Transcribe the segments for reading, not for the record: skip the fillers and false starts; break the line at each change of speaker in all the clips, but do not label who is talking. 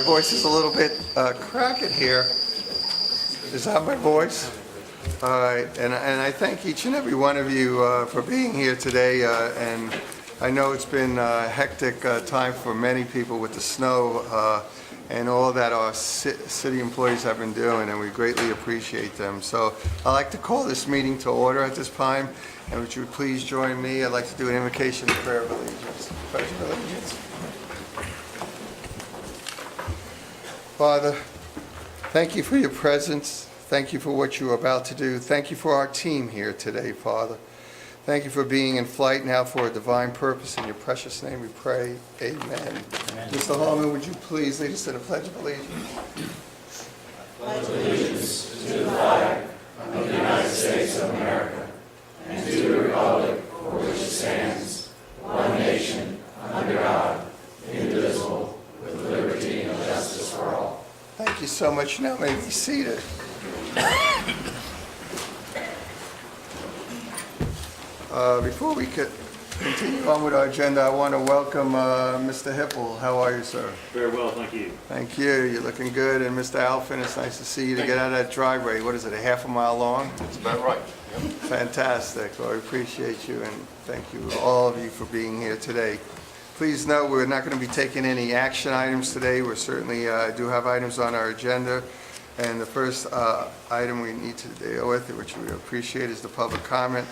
My voice is a little bit cracked here. Is that my voice? All right, and I thank each and every one of you for being here today. And I know it's been a hectic time for many people with the snow and all that our city employees have been doing, and we greatly appreciate them. So I'd like to call this meeting to order at this time, and would you please join me? I'd like to do an invocation and prayer of allegiance. Pledge of allegiance. Father, thank you for your presence. Thank you for what you're about to do. Thank you for our team here today, Father. Thank you for being in flight now for a divine purpose. In your precious name we pray. Amen. Amen. Mr. Hallman, would you please lead us to the Pledge of Allegiance?
Pledge allegiance to the flag of the United States of America and to the republic for which it stands, one nation, under God, indivisible, with liberty and justice for all.
Thank you so much. Now may be seated. Before we could continue on with our agenda, I want to welcome Mr. Hippel. How are you, sir?
Very well, thank you.
Thank you. You're looking good. And Mr. Alphin, it's nice to see you to get out of that driveway. What is it, a half a mile long?
That's about right. Yep.
Fantastic. Well, I appreciate you, and thank you, all of you, for being here today. Please note we're not going to be taking any action items today. We certainly do have items on our agenda. And the first item we need to deal with, which we appreciate, is the public comment.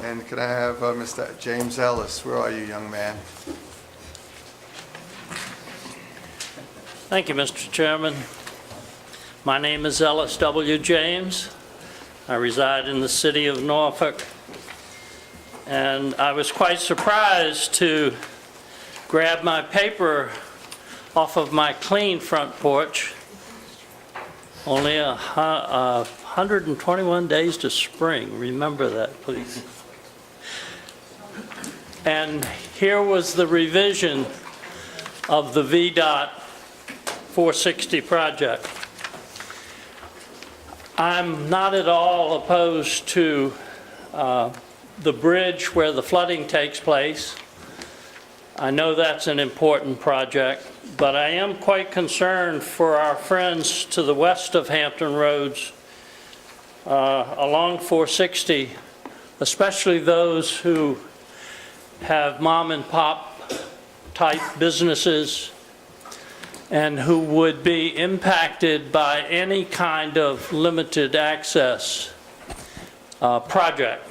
And can I have Mr. James Ellis? Where are you, young man?
Thank you, Mr. Chairman. My name is Ellis W. James. I reside in the city of Norfolk. And I was quite surprised to grab my paper off of my clean front porch. Only 121 days to spring. Remember that, please. And here was the revision of the VDOT 460 project. I'm not at all opposed to the bridge where the flooding takes place. I know that's an important project, but I am quite concerned for our friends to the west of Hampton Roads along 460, especially those who have mom and pop type businesses and who would be impacted by any kind of limited access project,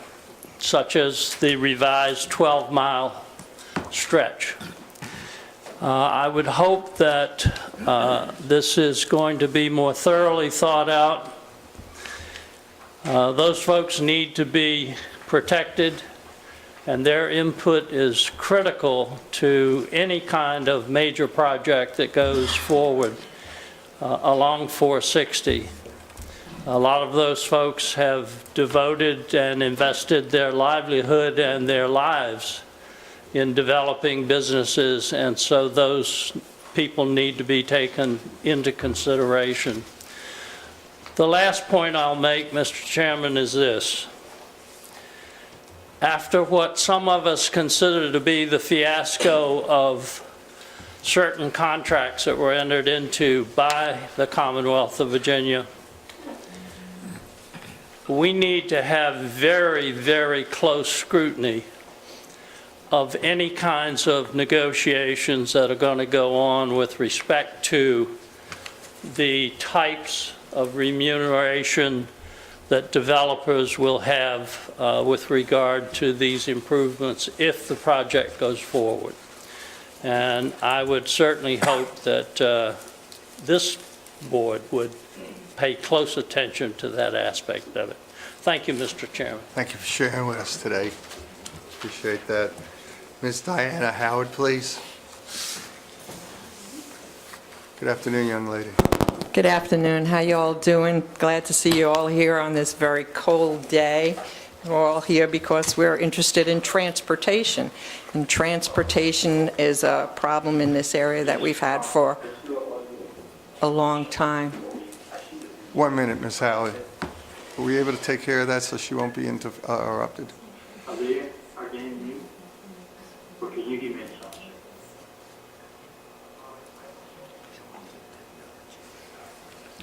such as the revised 12-mile stretch. I would hope that this is going to be more thoroughly thought out. Those folks need to be protected, and their input is critical to any kind of major project that goes forward along 460. A lot of those folks have devoted and invested their livelihood and their lives in developing businesses, and so those people need to be taken into consideration. The last point I'll make, Mr. Chairman, is this. After what some of us consider to be the fiasco of certain contracts that were entered into by the Commonwealth of Virginia, we need to have very, very close scrutiny of any kinds of negotiations that are going to go on with respect to the types of remuneration that developers will have with regard to these improvements if the project goes forward. And I would certainly hope that this board would pay close attention to that aspect of it. Thank you, Mr. Chairman.
Thank you for sharing with us today. Appreciate that. Ms. Diana Howard, please. Good afternoon, young lady.
Good afternoon. How you all doing? Glad to see you all here on this very cold day. We're all here because we're interested in transportation. And transportation is a problem in this area that we've had for a long time.
1 minute, Ms. Howard. Were we able to take care of that so she won't be interrupted?
Are they in you? Or can you give me instructions?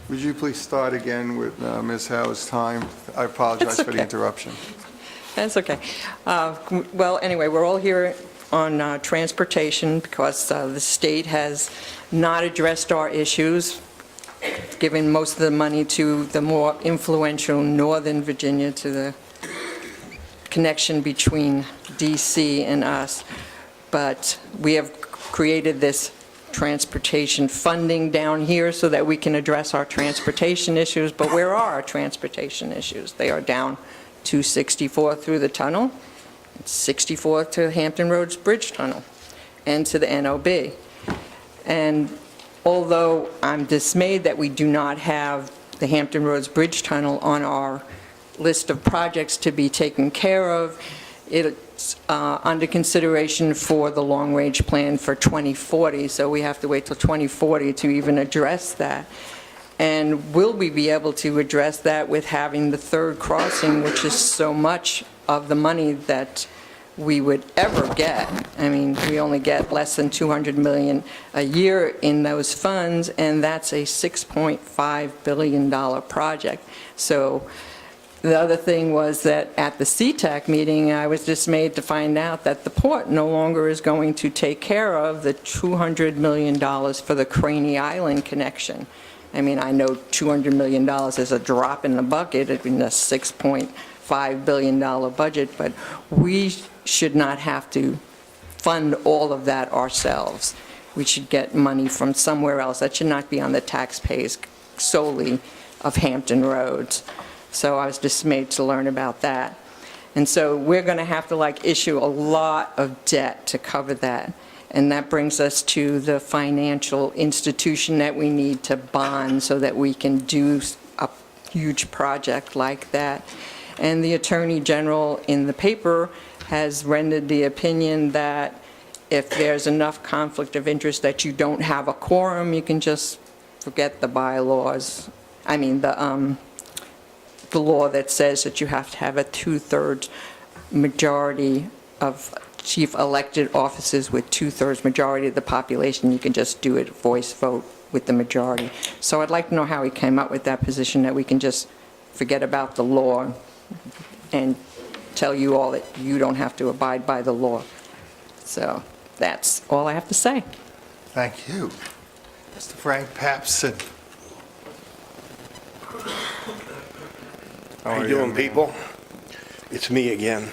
Would you please start again with Ms. Howe's time? I apologize
That's
for the
okay.
interruption.
That's okay. Well, anyway, we're all here on transportation because the state has not addressed our issues, giving most of the money to the more influential Northern Virginia, to the connection between DC and us. But we have created this transportation funding down here so that we can address our transportation issues. But where are our transportation issues? They are down 264 through the tunnel, 64 to Hampton Roads Bridge Tunnel, and to the NOB. And although I'm dismayed that we do not have the Hampton Roads Bridge Tunnel on our list of projects to be taken care of, it's under consideration for the long-range plan for 2040, so we have to wait till 2040 to even address that. And will we be able to address that with having the third crossing, which is so much of the money that we would ever get? I mean, we only get less than $200 million a year in those funds, and that's a $6.5 billion project. So the other thing was that at the CTAC meeting, I was dismayed to find out that the port no longer is going to take care of the $200 million for the Craney Island connection. I mean, I know $200 million is a drop in the bucket in a $6.5 billion budget, but we should not have to fund all of that ourselves. We should get money from somewhere else. That should not be on the taxpayers solely of Hampton Roads. So I was dismayed to learn about that. And so we're going to have to issue a lot of debt to cover that. And that brings us to the financial institution that we need to bond so that we can do a huge project like that. And the Attorney General in the paper has rendered the opinion that if there's enough conflict of interest that you don't have a quorum, you can just forget the bylaws. I mean, the law that says that you have to have a 2/3 majority of chief elected offices with 2/3 majority of the population. You can just do it voice vote with the majority. So I'd like to know how he came up with that position, that we can just forget about the law and tell you all that you don't have to abide by the law. So that's all I have to say.
Thank you. Mr. Frank Papson.
How you doing, people? It's me again.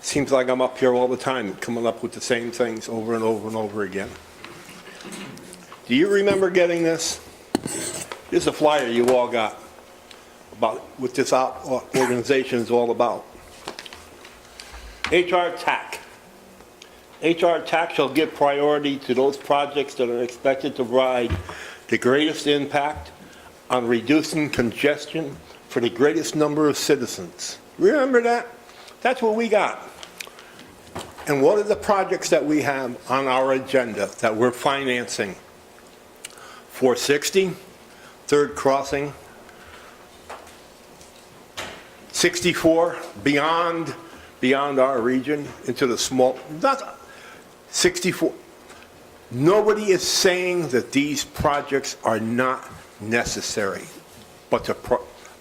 Seems like I'm up here all the time, coming up with the same things over and over and over again. Do you remember getting this? This is a flyer you all got about what this organization is all about. Hrtac. Hrtac shall give priority to those projects that are expected to provide the greatest impact on reducing congestion for the greatest number of citizens. Remember that? That's what we got. And what are the projects that we have on our agenda that we're financing? 460, third crossing, 64, beyond our region, into the small, not 64. Nobody is saying that these projects are not necessary. But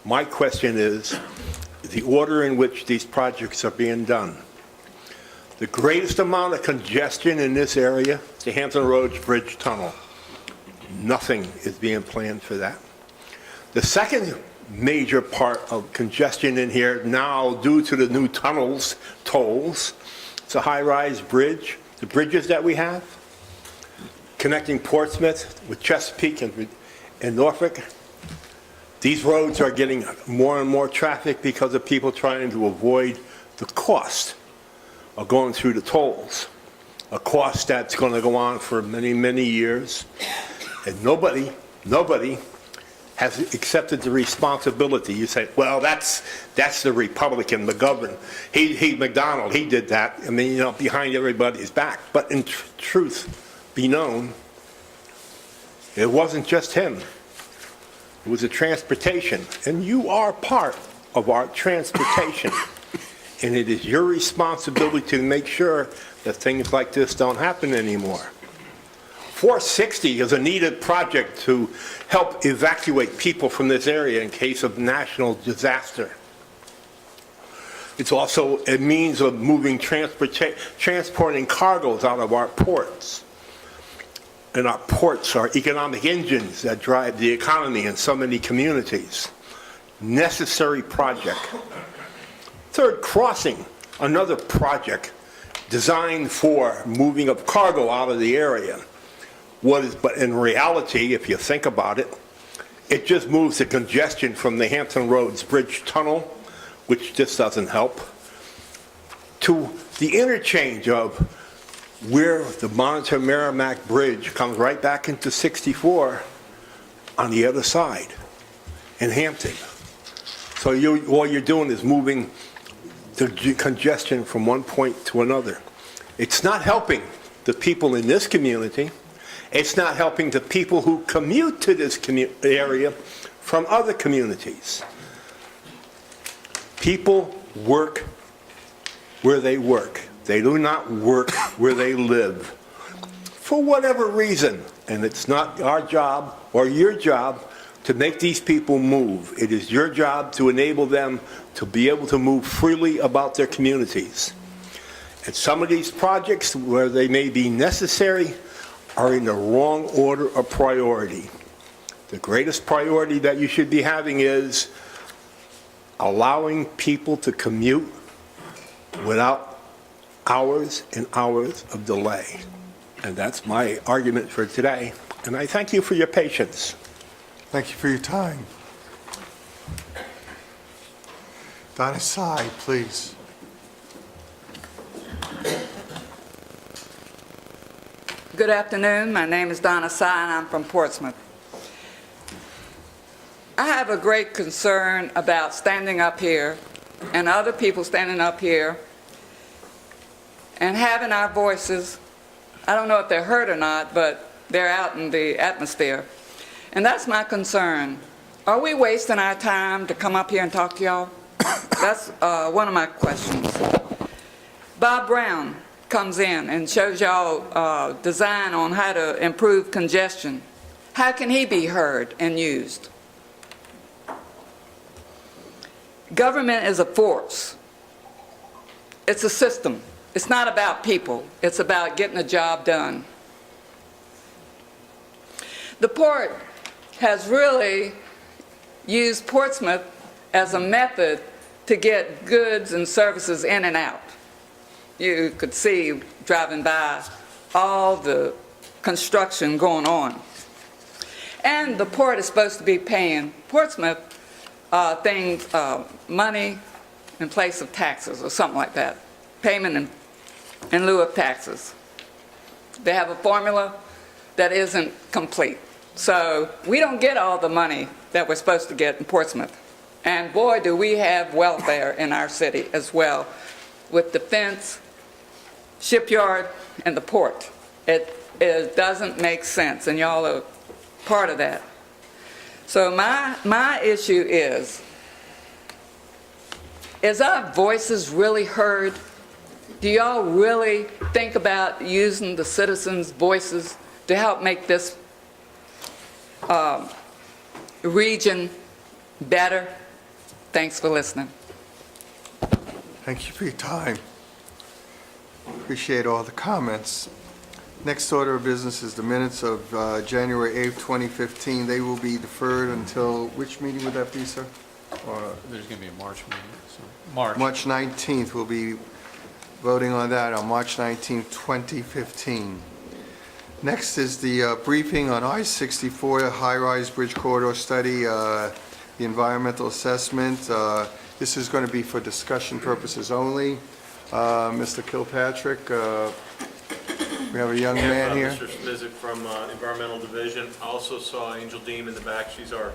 my question is the order in which these projects are being done. The greatest amount of congestion in this area, the Hampton Roads Bridge Tunnel. Nothing is being planned for that. The second major part of congestion in here now, due to the new tunnels, tolls, it's a high-rise bridge. The bridges that we have, connecting Portsmouth with Chesapeake and Norfolk, these roads are getting more and more traffic because of people trying to avoid the cost of going through the tolls, a cost that's going to go on for many, many years, and nobody has accepted the responsibility. You say, well, that's the Republican, the governor. McDonald, he did that. I mean, behind everybody's back. But in truth be known, it wasn't just him. It was the transportation. And you are part of our transportation. And it is your responsibility to make sure that things like this don't happen anymore. 460 is a needed project to help evacuate people from this area in case of national disaster. It's also a means of moving transporting cargoes out of our ports. And our ports are economic engines that drive the economy in so many communities. Necessary project. Third Crossing, another project designed for moving of cargo out of the area. But in reality, if you think about it, it just moves the congestion from the Hampton Roads Bridge Tunnel, which just doesn't help, to the interchange of where the Monitor Merrimack Bridge comes right back into 64 on the other side in Hampton. So all you're doing is moving the congestion from one point to another. It's not helping the people in this community. It's not helping the people who commute to this area from other communities. People work where they work. They do not work where they live. For whatever reason, and it's not our job or your job to make these people move. It is your job to enable them to be able to move freely about their communities. And some of these projects, where they may be necessary, are in the wrong order of priority. The greatest priority that you should be having is allowing people to commute without hours and hours of delay. And that's my argument for today. And I thank you for your patience.
Thank you for your time. Donna Sy, please.
Good afternoon. My name is Donna Sy, and I'm from Portsmouth. I have a great concern about standing up here and other people standing up here and having our voices, I don't know if they're heard or not, but they're out in the atmosphere. And that's my concern. Are we wasting our time to come up here and talk to y'all? That's one of my questions. Bob Brown comes in and shows y'all design on how to improve congestion. How can he be heard and used? Government is a force. It's a system. It's not about people. It's about getting a job done. The port has really used Portsmouth as a method to get goods and services in and out. You could see driving by all the construction going on. And the port is supposed to be paying Portsmouth money in place of taxes or something like that. Payment in lieu of taxes. They have a formula that isn't complete. So we don't get all the money that we're supposed to get in Portsmouth. And boy, do we have welfare in our city as well, with defense, shipyard, and the port. It doesn't make sense, and y'all are part of that. So my issue is our voices really heard? Do y'all really think about using the citizens' voices to help make this region better? Thanks for listening.
Thank you for your time. Appreciate all the comments. Next order of business is the minutes of January 8th, 2015. They will be deferred until, which meeting would that be, sir?
There's going to be a March meeting, so March.
March 19th. We'll be voting on that on March 19th, 2015. Next is the briefing on I-64 high-rise bridge corridor study, the environmental assessment. This is going to be for discussion purposes only. Mr. Kilpatrick, we have a young man here.
Mr. Smizik from Environmental Division. I also saw Angel Deem in the back. She's our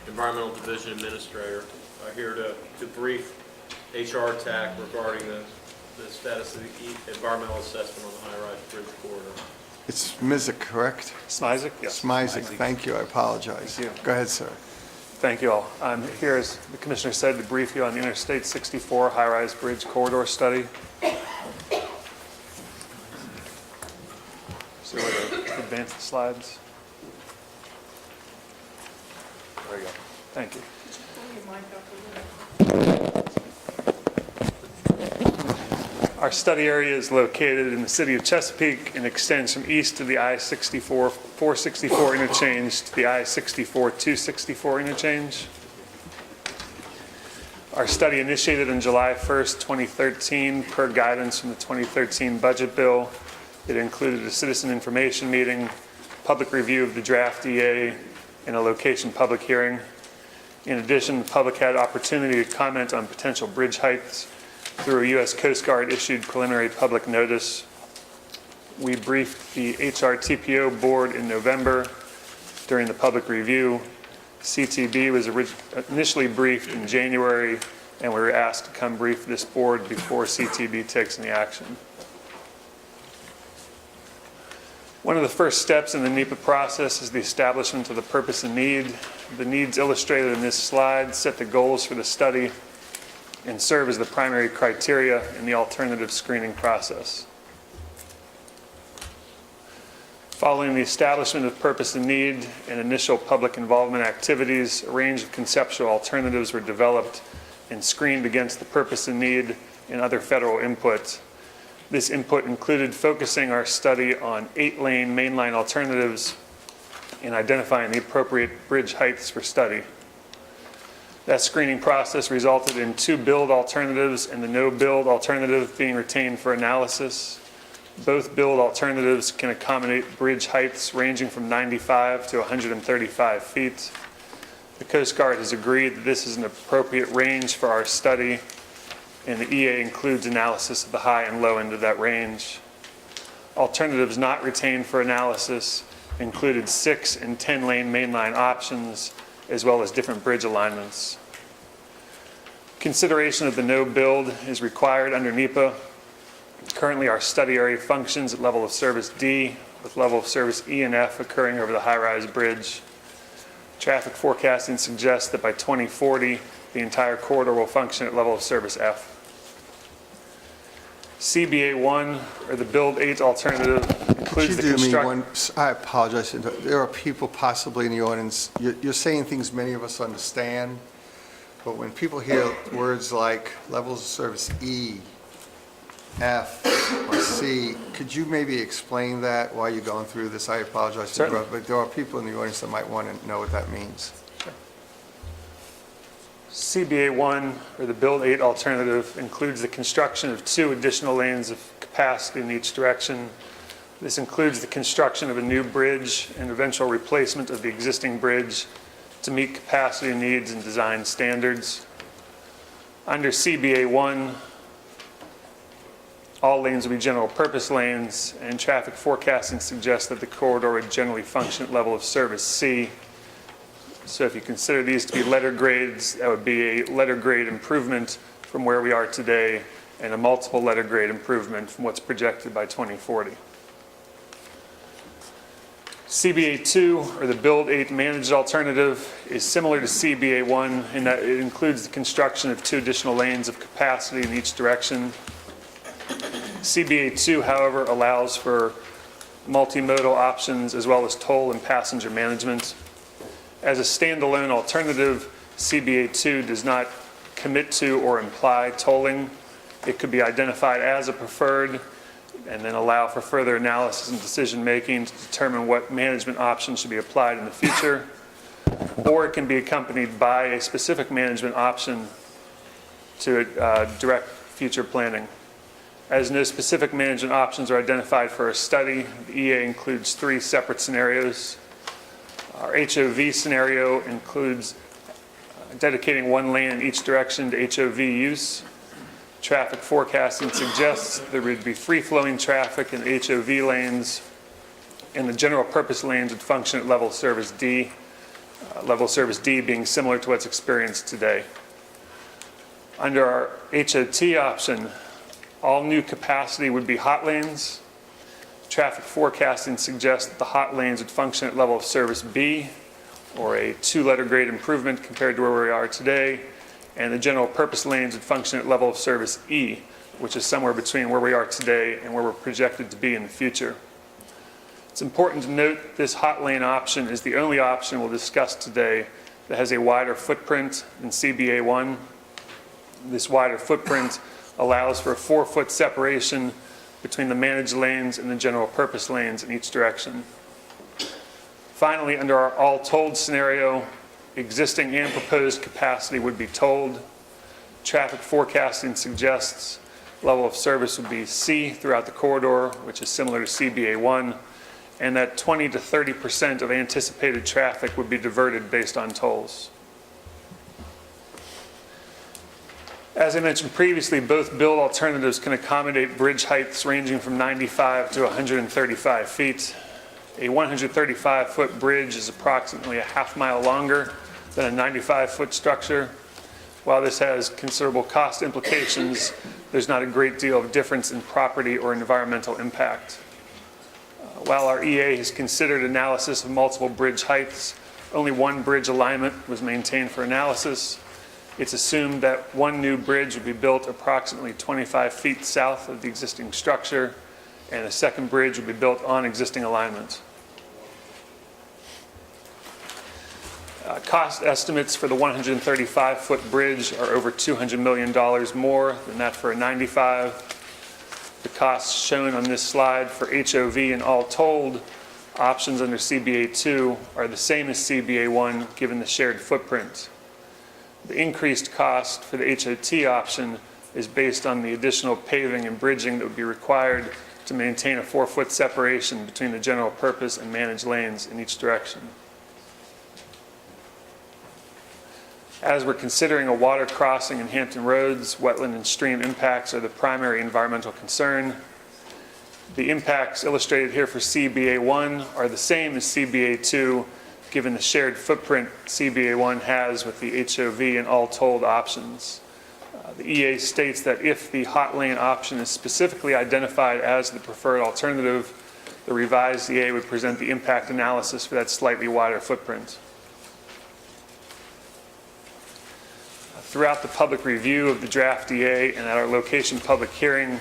Environmental Division Administrator, here to brief Hrtac regarding the status of the environmental assessment on the high-rise bridge corridor.
It's Smizik, correct?
Smizik? Yes.
Smizik, thank you, I apologize.
Thank you.
Go ahead, sir.
Thank you all. I'm here, as the Commissioner said, to brief you on the Interstate 64 high-rise bridge corridor study. So where the advance the slides? There we go. Thank you. Our study area is located in the city of Chesapeake and extends from east to the I-64 464 interchange to the I-64 264 interchange. Our study initiated on July 1st, 2013, per guidance from the 2013 budget bill. It included a citizen information meeting, public review of the draft EA, and a location public hearing. In addition, the public had opportunity to comment on potential bridge heights through a U.S. Coast Guard issued preliminary public notice. We briefed the HRTPO board in November during the public review. CTB was initially briefed in January, and we were asked to come brief this board before CTB takes any action. One of the first steps in the NEPA process is the establishment of the purpose and need. The needs illustrated in this slide set the goals for the study and serve as the primary criteria in the alternative screening process. Following the establishment of purpose and need and initial public involvement activities, a range of conceptual alternatives were developed and screened against the purpose and need and other federal input. This input included focusing our study on 8-lane mainline alternatives and identifying the appropriate bridge heights for study. That screening process resulted in 2 build alternatives and the no build alternative being retained for analysis. Both build alternatives can accommodate bridge heights ranging from 95 to 135 feet. The Coast Guard has agreed that this is an appropriate range for our study, and the EA includes analysis of the high and low end of that range. Alternatives not retained for analysis included 6 and 10-lane mainline options, as well as different bridge alignments. Consideration of the no build is required under NEPA. Currently, our study area functions at level of service D, with level of service E and F occurring over the high-rise bridge. Traffic forecasting suggests that by 2040, the entire corridor will function at level of service F. CBA 1, or the Build 8 alternative, includes the construction.
I apologize. There are people possibly in the audience, you're saying things many of us understand, but when people hear words like levels of service E, F, or C, could you maybe explain that while you're going through this? I apologize,
Certainly.
but there are people in the audience that might want to know what that means.
CBA 1, or the Build 8 alternative, includes the construction of 2 additional lanes of capacity in each direction. This includes the construction of a new bridge and eventual replacement of the existing bridge to meet capacity needs and design standards. Under CBA 1, all lanes will be general purpose lanes, and traffic forecasting suggests that the corridor would generally function at level of service C. So if you consider these to be letter grades, that would be a letter grade improvement from where we are today and a multiple letter grade improvement from what's projected by 2040. CBA 2, or the Build 8 managed alternative, is similar to CBA 1 in that it includes the construction of 2 additional lanes of capacity in each direction. CBA 2, however, allows for multimodal options as well as toll and passenger management. As a standalone alternative, CBA 2 does not commit to or imply tolling. It could be identified as a preferred and then allow for further analysis and decision-making to determine what management options should be applied in the future. Or it can be accompanied by a specific management option to direct future planning. As no specific management options are identified for a study, the EA includes 3 separate scenarios. Our HOV scenario includes dedicating 1 lane in each direction to HOV use. Traffic forecasting suggests there would be free-flowing traffic in HOV lanes, and the general purpose lanes would function at level service D, level service D being similar to what's experienced today. Under our HOT option, all new capacity would be hot lanes. Traffic forecasting suggests that the hot lanes would function at level of service B, or a 2-letter grade improvement compared to where we are today, and the general purpose lanes would function at level of service E, which is somewhere between where we are today and where we're projected to be in the future. It's important to note this hot lane option is the only option we'll discuss today that has a wider footprint than CBA 1. This wider footprint allows for a 4-foot separation between the managed lanes and the general purpose lanes in each direction. Finally, under our all tolled scenario, existing and proposed capacity would be tolled. Traffic forecasting suggests level of service would be C throughout the corridor, which is similar to CBA 1, and that 20 to 30% of anticipated traffic would be diverted based on tolls. As I mentioned previously, both build alternatives can accommodate bridge heights ranging from 95 to 135 feet. A 135-foot bridge is approximately a half-mile longer than a 95-foot structure. While this has considerable cost implications, there's not a great deal of difference in property or environmental impact. While our EA has considered analysis of multiple bridge heights, only one bridge alignment was maintained for analysis. It's assumed that one new bridge would be built approximately 25 feet south of the existing structure, and a second bridge would be built on existing alignment. Cost estimates for the 135-foot bridge are over $200 million more than that for a 95. The costs shown on this slide for HOV and all told options under CBA 2 are the same as CBA 1 given the shared footprint. The increased cost for the HOT option is based on the additional paving and bridging that would be required to maintain a 4-foot separation between the general purpose and managed lanes in each direction. As we're considering a water crossing in Hampton Roads, wetland and stream impacts are the primary environmental concern. The impacts illustrated here for CBA 1 are the same as CBA 2, given the shared footprint CBA 1 has with the HOV and all tolled options. The EA states that if the hot lane option is specifically identified as the preferred alternative, the revised EA would present the impact analysis for that slightly wider footprint. Throughout the public review of the draft EA and at our location public hearing,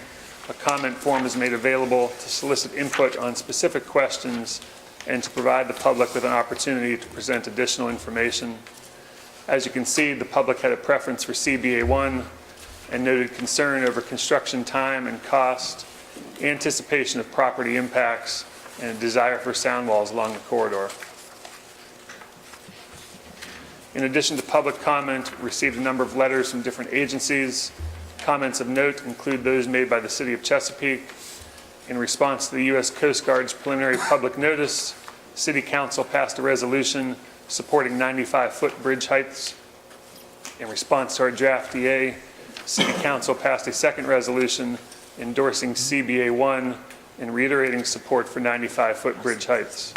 a comment form is made available to solicit input on specific questions and to provide the public with an opportunity to present additional information. As you can see, the public had a preference for CBA 1 and noted concern over construction time and cost, anticipation of property impacts, and a desire for sound walls along the corridor. In addition to public comment, we received a number of letters from different agencies. Comments of note include those made by the City of Chesapeake. In response to the U.S. Coast Guard's preliminary public notice, City Council passed a resolution supporting 95-foot bridge heights. In response to our draft EA, City Council passed a second resolution endorsing CBA 1 and reiterating support for 95-foot bridge heights.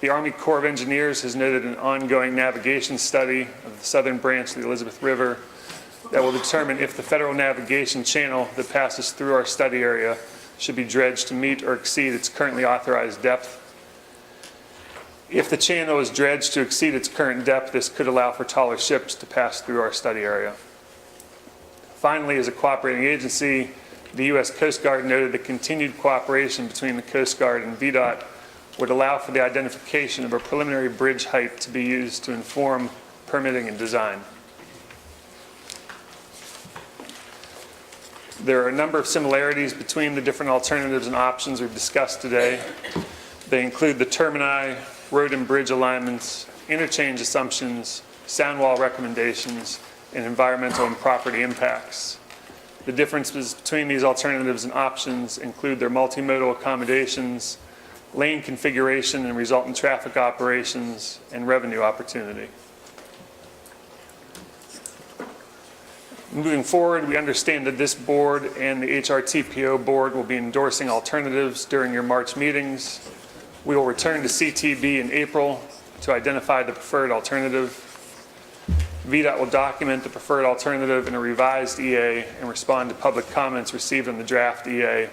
The Army Corps of Engineers has noted an ongoing navigation study of the southern branch of the Elizabeth River that will determine if the federal navigation channel that passes through our study area should be dredged to meet or exceed its currently authorized depth. If the channel is dredged to exceed its current depth, this could allow for taller ships to pass through our study area. Finally, as a cooperating agency, the U.S. Coast Guard noted that continued cooperation between the Coast Guard and VDOT would allow for the identification of a preliminary bridge height to be used to inform permitting and design. There are a number of similarities between the different alternatives and options we've discussed today. They include the termini, road and bridge alignments, interchange assumptions, sound wall recommendations, and environmental and property impacts. The differences between these alternatives and options include their multimodal accommodations, lane configuration and resultant traffic operations, and revenue opportunity. Moving forward, we understand that this board and the HRTPO board will be endorsing alternatives during your March meetings. We will return to CTB in April to identify the preferred alternative. VDOT will document the preferred alternative in a revised EA and respond to public comments received on the draft EA.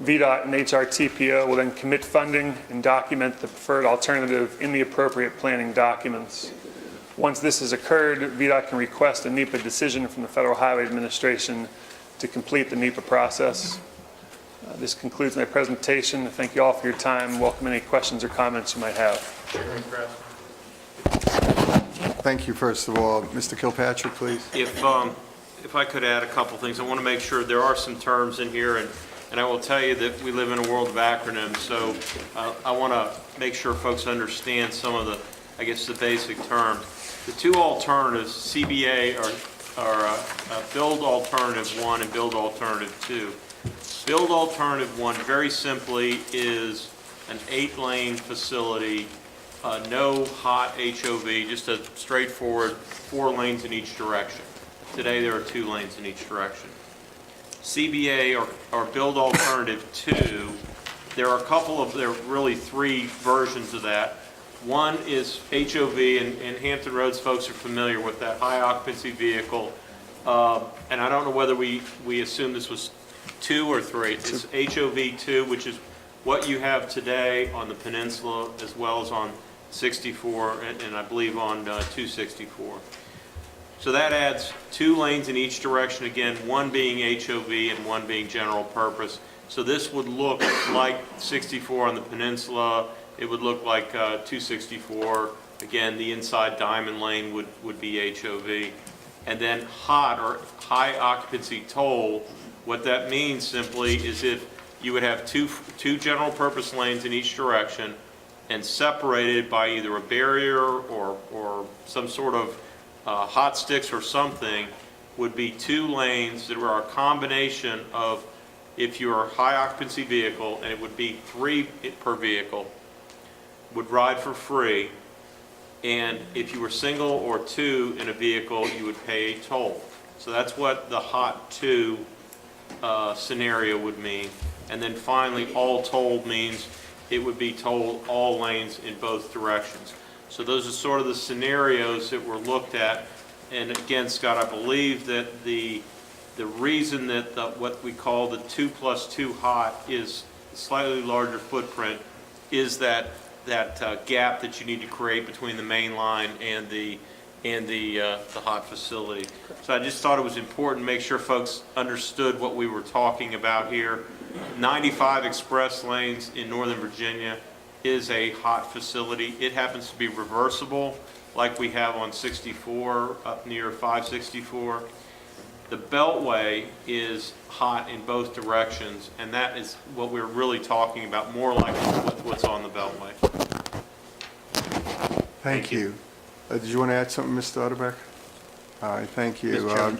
VDOT and HRTPO will then commit funding and document the preferred alternative in the appropriate planning documents. Once this has occurred, VDOT can request a NEPA decision from the Federal Highway Administration to complete the NEPA process. This concludes my presentation. Thank you all for your time. Welcome any questions or comments you might have.
Thank you, first of all. Mr. Kilpatrick, please.
If I could add a couple things, I want to make sure there are some terms in here, and I will tell you that we live in a world of acronyms, so I want to make sure folks understand some of the, I guess, the basic terms. The two alternatives, CBA, are Build Alternative 1 and Build Alternative 2. Build Alternative 1, very simply, is an 8-lane facility, no hot HOV, just a straightforward 4 lanes in each direction. Today, there are 2 lanes in each direction. CBA, or Build Alternative 2, there are really 3 versions of that. One is HOV, and Hampton Roads folks are familiar with that, high occupancy vehicle. And I don't know whether we assume this was 2 or 3. It's HOV 2, which is what you have today on the peninsula as well as on 64 and I believe on 264. So that adds 2 lanes in each direction, again, one being HOV and one being general purpose. So this would look like 64 on the peninsula. It would look like 264. Again, the inside diamond lane would be HOV. And then hot, or high occupancy toll, what that means simply is if you would have two general purpose lanes in each direction and separated by either a barrier or some sort of hot sticks or something, would be 2 lanes that are a combination of, if you're a high occupancy vehicle, and it would be 3 per vehicle, would ride for free, and if you were single or 2 in a vehicle, you would pay a toll. So that's what the hot 2 scenario would mean. And then finally, all tolled means it would be tolled all lanes in both directions. So those are sort of the scenarios that were looked at. And again, Scott, I believe that the reason that what we call the 2+2 hot is slightly larger footprint is that gap that you need to create between the main line and the hot facility. So I just thought it was important to make sure folks understood what we were talking about here. 95 express lanes in Northern Virginia is a hot facility. It happens to be reversible, like we have on 64 up near 564. The Beltway is hot in both directions, and that is what we're really talking about, more like what's on the Beltway.
Thank you. Did you want to add something, Mr. Utterbeck? All right, thank you.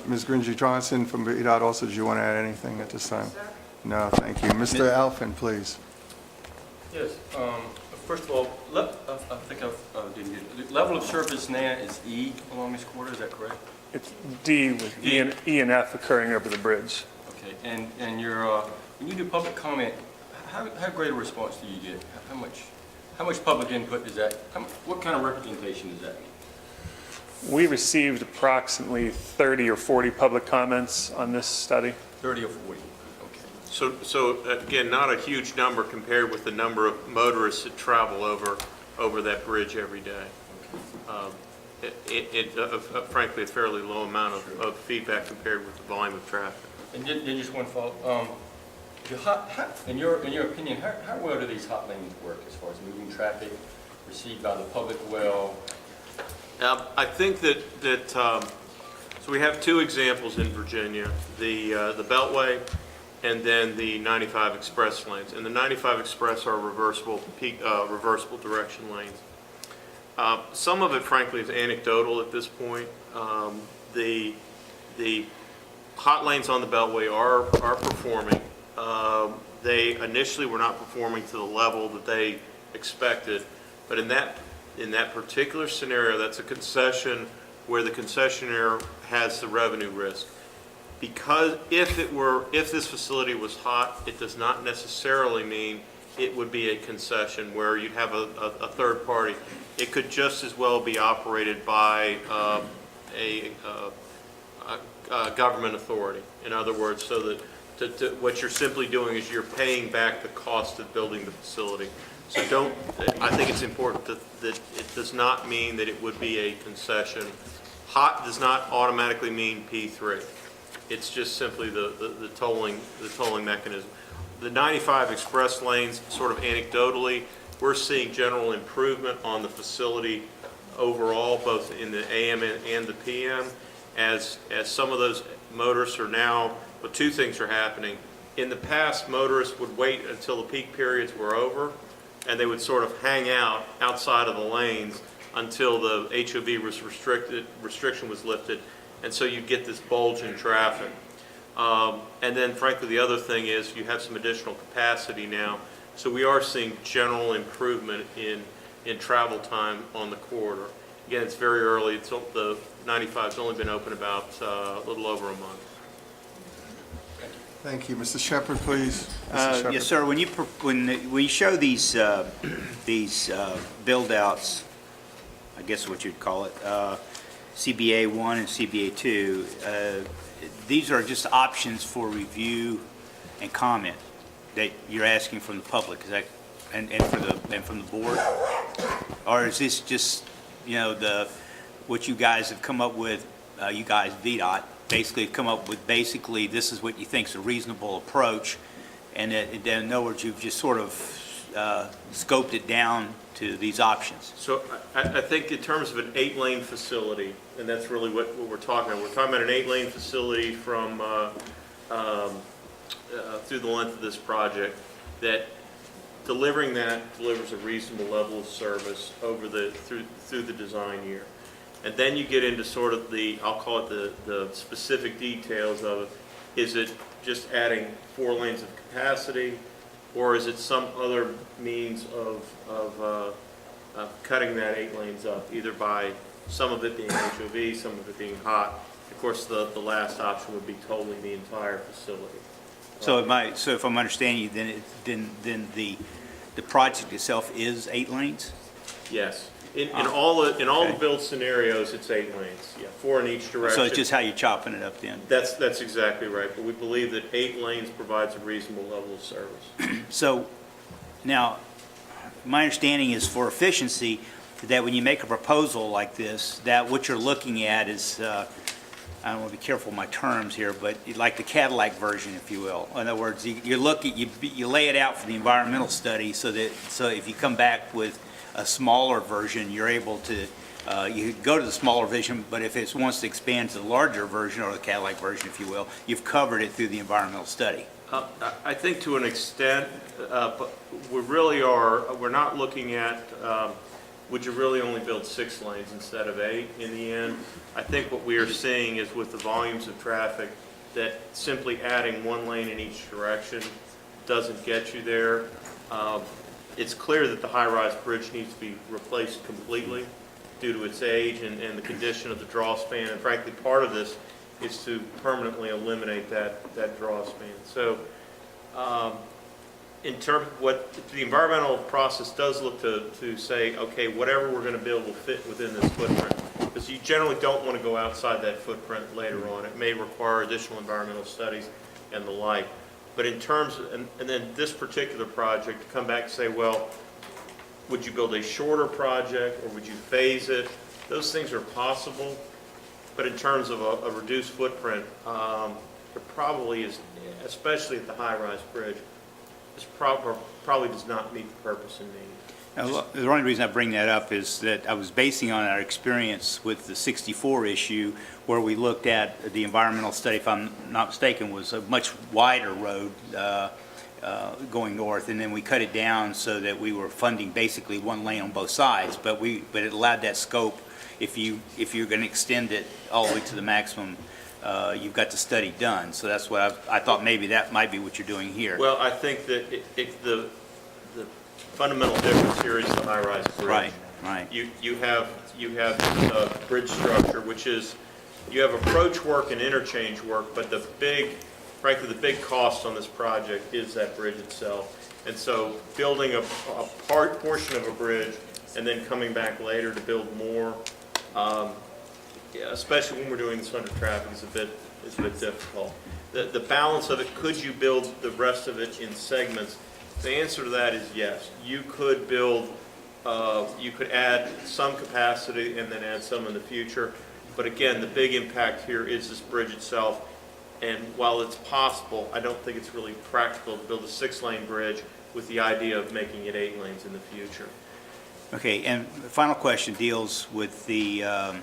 Ms. Gringy-Johnson from VDOT also, did you want to add anything at this time? No, thank you. Mr. Alphin, please.
Yes, first of all, I think I didn't get it. The level of surface now is E along this corridor, is that correct?
It's D with E and F occurring over the bridge.
Okay, and when you do public comment, how great a response do you get? How much public input is that? What kind of representation does that mean?
We received approximately 30 or 40 public comments on this study.
30 or 40, okay.
So again, not a huge number compared with the number of motorists that travel over that bridge every day. Frankly, a fairly low amount of feedback compared with the volume of traffic.
And then just one follow-up. In your opinion, how well do these hot lanes work as far as moving traffic received by the public well?
I think that so we have 2 examples in Virginia, the Beltway and then the 95 express lanes. And the 95 express are reversible direction lanes. Some of it, frankly, is anecdotal at this point. The hot lanes on the Beltway are performing. They initially were not performing to the level that they expected, but in that particular scenario, that's a concession where the concessionaire has the revenue risk. Because if this facility was hot, it does not necessarily mean it would be a concession where you'd have a third party. It could just as well be operated by a government authority. In other words, so that what you're simply doing is you're paying back the cost of building the facility. So I think it's important that it does not mean that it would be a concession. Hot does not automatically mean P3. It's just simply the tolling mechanism. the 95 express lanes, sort of anecdotally, we're seeing general improvement on the facility overall, both in the AM and the PM, as some of those motorists are now, well, two things are happening. In the past, motorists would wait until the peak periods were over, and they would sort of hang out outside of the lanes until the HOV restriction was lifted, and so you get this bulge in traffic. And then frankly, the other thing is you have some additional capacity now, so we are seeing general improvement in travel time on the corridor. Again, it's very early. The 95's only been open about a little over a month.
Thank you. Mr. Shepherd, please. Mr. Shepherd.
Yes, sir. When you show these build-outs, I guess what you'd call it, CBA 1 and CBA 2, these are just options for review and comment that you're asking from the public, is that, and from the board? Or is this just, what you guys have come up with, you guys, VDOT, basically come up with this is what you think is a reasonable approach, and then in other words, you've just sort of scoped it down to these options?
So I think in terms of an 8-lane facility, and that's really what we're talking about. We're talking about an 8-lane facility from through the length of this project, that delivers a reasonable level of service over through the design year. And then you get into sort of I'll call it the specific details of it. Is it just adding 4 lanes of capacity, or is it some other means of cutting that 8 lanes up, either by some of it being HOV, some of it being hot? Of course, the last option would be totally the entire facility.
So if I'm understanding you, then the project itself is 8 lanes?
Yes. In all the build scenarios, it's 8 lanes. Yeah, 4 in each direction.
So it's just how you're chopping it up then?
That's exactly right. But we believe that 8 lanes provides a reasonable level of service.
So now, my understanding is for efficiency, that when you make a proposal like this, that what you're looking at is, I don't want to be careful with my terms here, but like the Cadillac version, if you will. In other words, you lay it out for the environmental study so if you come back with a smaller version, you're able to, you go to the smaller version, but if it wants to expand to the larger version, or the Cadillac version, if you will, you've covered it through the environmental study.
I think to an extent, but we're not looking at, would you really only build 6 lanes instead of 8 in the end? I think what we are seeing is with the volumes of traffic, that simply adding 1 lane in each direction doesn't get you there. It's clear that the high-rise bridge needs to be replaced completely due to its age and the condition of the draw span. And frankly, part of this is to permanently eliminate that draw span. So in terms of what the environmental process does look to say, okay, whatever we're going to build will fit within this footprint. Because you generally don't want to go outside that footprint later on. It may require additional environmental studies and the like. But in terms of, and then this particular project, to come back and say, well, would you build a shorter project or would you phase it? Those things are possible. But in terms of a reduced footprint, there probably is, especially at the high-rise bridge, this probably does not meet the purpose and need.
Now, the only reason I bring that up is that I was basing on our experience with the 64 issue, where we looked at the environmental study, if I'm not mistaken, was a much wider road going north, and then we cut it down so that we were funding basically 1 lane on both sides, but it allowed that scope. If you're going to extend it all the way to the maximum, you've got the study done. So that's what I thought maybe that might be what you're doing here.
Well, I think that the fundamental difference here is the high-rise bridge.
Right.
You have bridge structure, which is, you have approach work and interchange work, but frankly, the big cost on this project is that bridge itself. And so building a portion of a bridge and then coming back later to build more, especially when we're doing this under traffic, is a bit difficult. The balance of it, could you build the rest of it in segments? The answer to that is yes. You could build, you could add some capacity and then add some in the future. But again, the big impact here is this bridge itself. And while it's possible, I don't think it's really practical to build a 6-lane bridge with the idea of making it 8 lanes in the future.
Okay, and the final question deals with the, what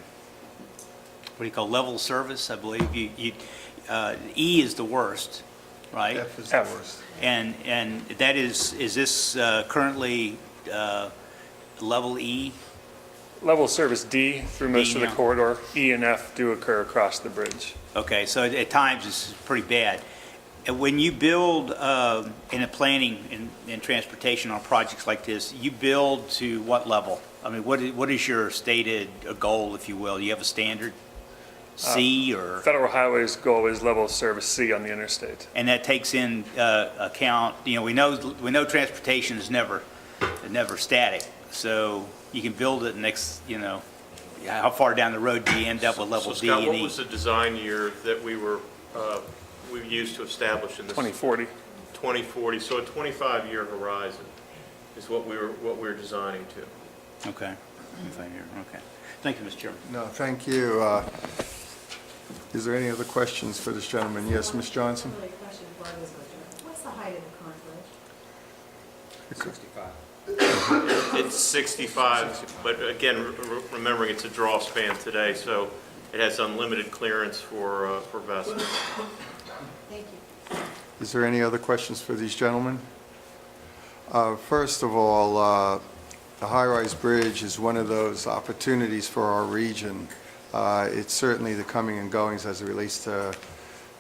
do you call, level service, I believe. E is the worst, right?
F is the
F.
worst.
And that is this currently level E?
Level service D through most
D
of the
now.
corridor. E and F do occur across the bridge.
Okay, so at times it's pretty bad. And when you build in a planning and transportation on projects like this, you build to what level? I mean, what is your stated goal, if you will? Do you have a standard? C or?
Federal Highway's goal is level service C on the interstate.
And that takes in account, you know, we know transportation is never static. So you can build it next, you know, how far down the road do you end up with level
So
D
Scott,
and
what
E?
was the design year that we used to establish in this?
2040.
2040, so a 25-year horizon is what we were designing to.
Okay. Okay. Thank you, Mr. Chairman.
No, thank you. Is there any other questions for this gentleman? Yes, Ms. Johnson?
Really a question for Elizabeth. What's the height of the current bridge?
It's 65, but again, remembering it's a draw span today, so it has unlimited clearance for vessels.
Thank you.
Is there any other questions for these gentlemen? First of all, the high-rise bridge is one of those opportunities for our region. It's certainly the coming and goings as it relates to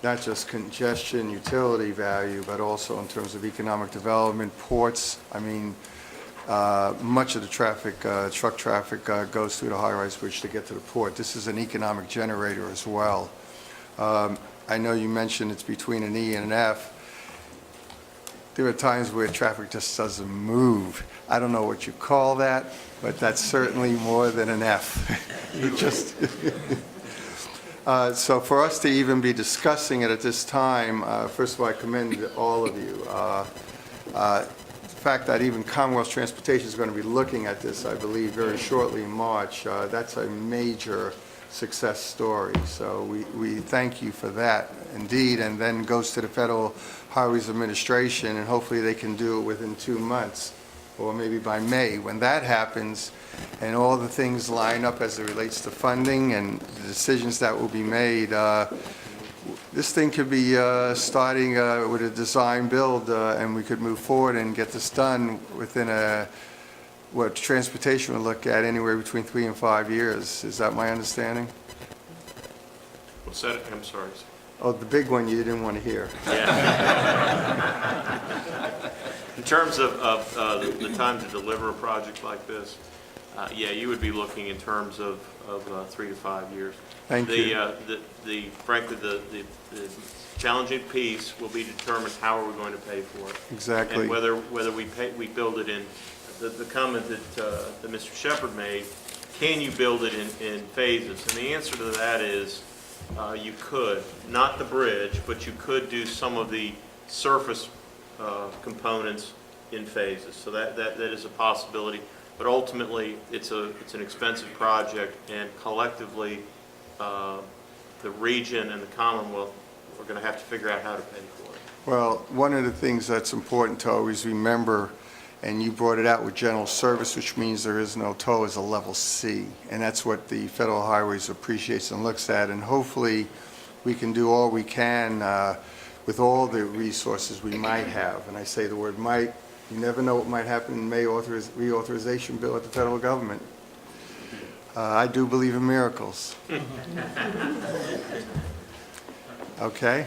not just congestion, utility value, but also in terms of economic development, ports. I mean, much of the traffic, truck traffic, goes through the high-rise bridge to get to the port. This is an economic generator as well. I know you mentioned it's between an E and an F. There are times where traffic just doesn't move. I don't know what you call that, but that's certainly more than an F. You just so for us to even be discussing it at this time, first of all, I commend all of you. The fact that even Commonwealth Transportation is going to be looking at this, I believe, very shortly in March, that's a major success story. So we thank you for that, indeed, and then goes to the Federal Highways Administration, and hopefully they can do it within 2 months, or maybe by May. When that happens, and all the things line up as it relates to funding and the decisions that will be made, this thing could be starting with a design build, and we could move forward and get this done within what transportation would look at anywhere between 3 and 5 years. Is that my understanding?
What's that? I'm sorry.
Oh, the big one you didn't want to hear.
In terms of the time to deliver a project like this, yeah, you would be looking in terms of 3 to 5 years.
Thank you.
Frankly, the challenging piece will be determined how are we going to pay for it.
Exactly.
And whether we build it in, the comment that Mr. Shepherd made, can you build it in phases? And the answer to that is you could, not the bridge, but you could do some of the surface components in phases. So that is a possibility. But ultimately, it's an expensive project, and collectively, the region and the Commonwealth are going to have to figure out how to pay for it.
Well, one of the things that's important to always remember, and you brought it out with general service, which means there is no toll, is a level C. And that's what the Federal Highways appreciates and looks at. And hopefully, we can do all we can with all the resources we might have. And I say the word might. You never know what might happen in May reauthorization bill at the federal government. I do believe in miracles. Okay.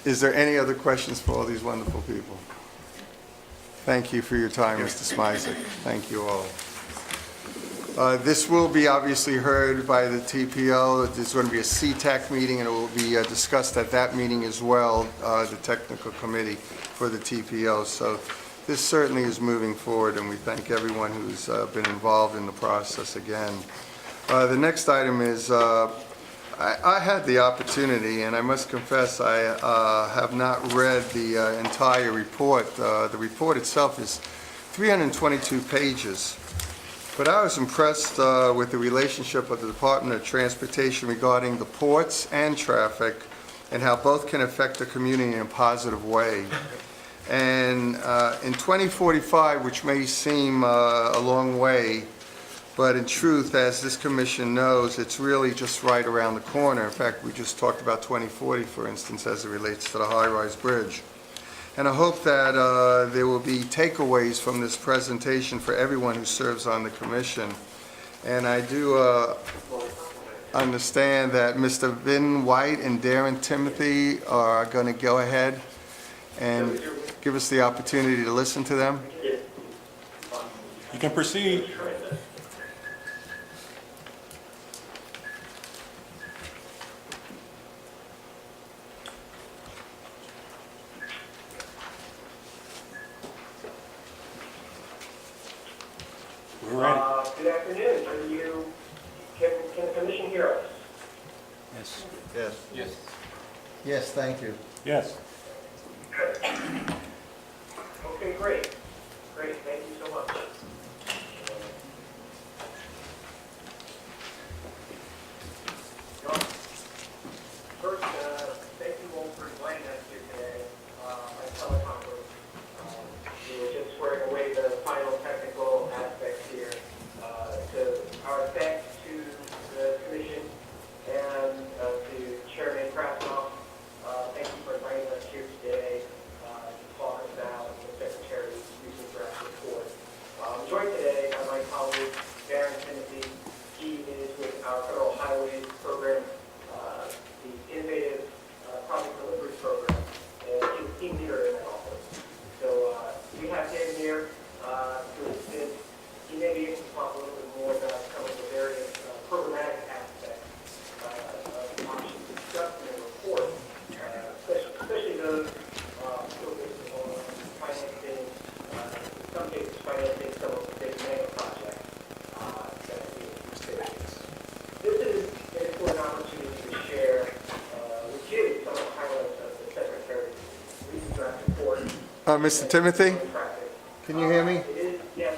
Is there any other questions for all these wonderful people? Thank you for your time, Mr. Smizek. Thank you all. This will be obviously heard by the TPO. There's going to be a CTAC meeting, and it will be discussed at that meeting as well, the technical committee for the TPO. So this certainly is moving forward, and we thank everyone who's been involved in the process again. The next item is, I had the opportunity, and I must confess I have not read the entire report. The report itself is 322 pages. But I was impressed with the relationship of the Department of Transportation regarding the ports and traffic and how both can affect the community in a positive way. And in 2045, which may seem a long way, but in truth, as this commission knows, it's really just right around the corner. In fact, we just talked about 2040, for instance, as it relates to the high-rise bridge. And I hope that there will be takeaways from this presentation for everyone who serves on the commission. And I do understand that Mr. Vin White and Darren Timothy are going to go ahead and give us the opportunity to listen to them.
You can proceed. We're ready.
Good afternoon. Can the commission hear us?
Yes.
Yes.
Yes.
Yes, thank you.
Yes.
Okay, great. Great, thank you so much. First, thank you all for inviting us here today by teleconference. We were just squaring away the final technical aspects here. So our thanks to the commission and to Chairman Krasnoff. Thank you for inviting us here today to talk about the Secretary's recent draft report. I'm joined today by my colleague, Darren Timothy. He is with our Federal Highways Program, the Innovative Project Delivery Program, and he's the team leader in that office. So we have him here to assist. He may be able to talk a little bit more about some of the various programmatic aspects of the options discussed in the report, especially those focused on financing, in some cases financing some of the big mega projects that we experience. This is an important opportunity to share with you some of the highlights of the Secretary's recent draft report.
Mr. Timothy, can you hear me?
It is, yes,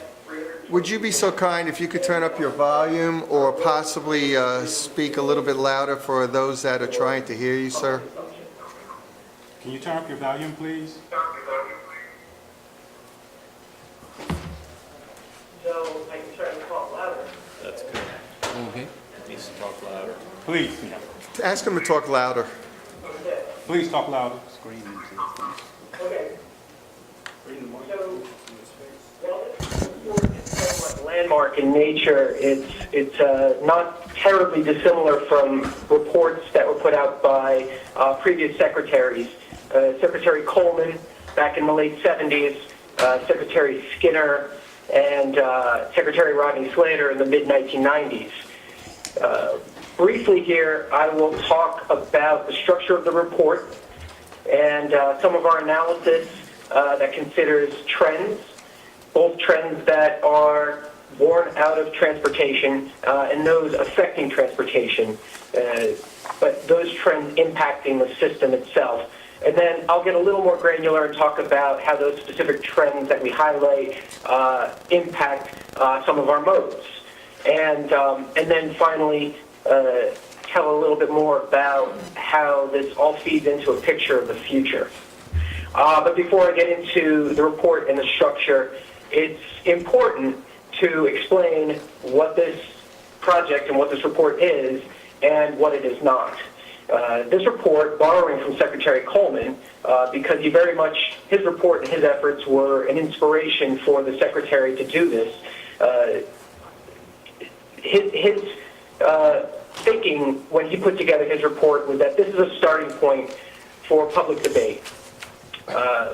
Would you be so kind if you could turn up your volume or possibly speak a little bit louder for those that are trying to hear you, sir?
Can you turn up your volume, please?
So I can try to talk louder.
That's good.
Okay.
Needs to talk louder.
Please,
Ask him to talk louder.
Okay.
please talk louder.
Okay. So, while this report is somewhat landmark in nature, it's not terribly dissimilar from reports that were put out by previous secretaries. Secretary Coleman back in the late 70s, Secretary Skinner, and Secretary Rodney Slater in the mid-1990s. Briefly here, I will talk about the structure of the report and some of our analysis that considers trends, both trends that are born out of transportation and those affecting transportation, but those trends impacting the system itself. And then I'll get a little more granular and talk about how those specific trends that we highlight impact some of our modes. And then finally, tell a little bit more about how this all feeds into a picture of the future. But before I get into the report and the structure, it's important to explain what this project and what this report is and what it is not. This report, borrowing from Secretary Coleman, because his report and his efforts were an inspiration for the Secretary to do this, his thinking when he put together his report was that this is a starting point for public debate.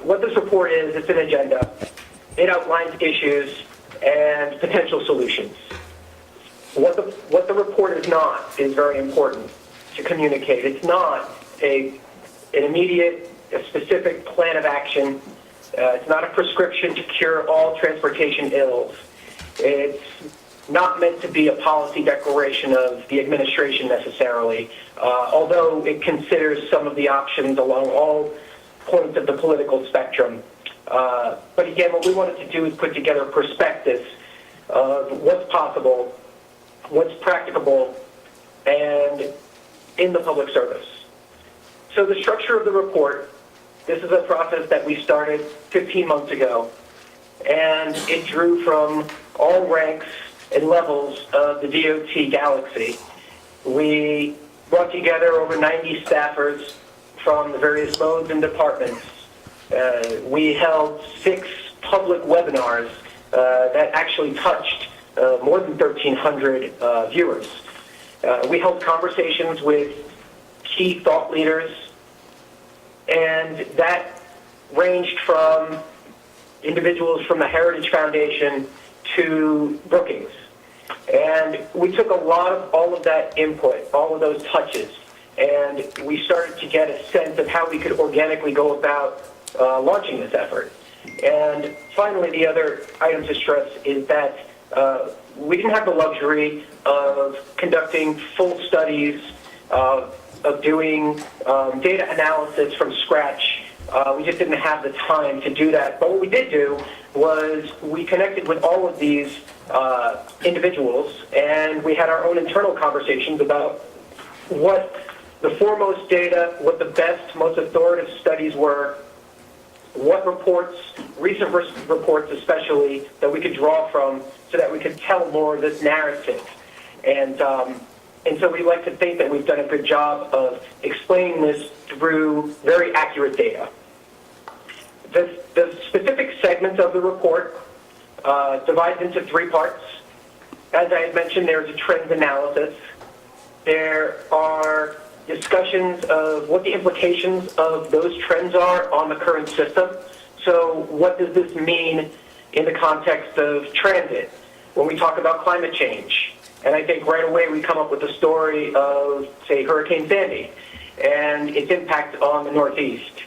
What this report is, it's an agenda. It outlines issues and potential solutions. What the report is not is very important to communicate. It's not an immediate, a specific plan of action. It's not a prescription to cure all transportation ills. It's not meant to be a policy declaration of the administration necessarily, although it considers some of the options along all points of the political spectrum. But again, what we wanted to do is put together a perspective of what's possible, what's practicable, and in the public service. So the structure of the report, this is a process that we started 15 months ago, and it drew from all ranks and levels of the DOT galaxy. We brought together over 90 staffers from the various modes and departments. We held 6 public webinars that actually touched more than 1,300 viewers. We held conversations with key thought leaders, and that ranged from individuals from the Heritage Foundation to Brookings. And we took a lot of all of that input, all of those touches, and we started to get a sense of how we could organically go about launching this effort. And finally, the other item to stress is that we didn't have the luxury of conducting full studies, of doing data analysis from scratch. We just didn't have the time to do that. But what we did do was we connected with all of these individuals, and we had our own internal conversations about what the foremost data, what the best, most authoritative studies were, what reports, recent reports especially, that we could draw from so that we could tell more of this narrative. And so we like to think that we've done a good job of explaining this through very accurate data. The specific segments of the report divides into 3 parts. As I had mentioned, there's a trends analysis. There are discussions of what the implications of those trends are on the current system. So what does this mean in the context of transit when we talk about climate change? And I think right away we come up with the story of, say, Hurricane Sandy and its impact on the Northeast.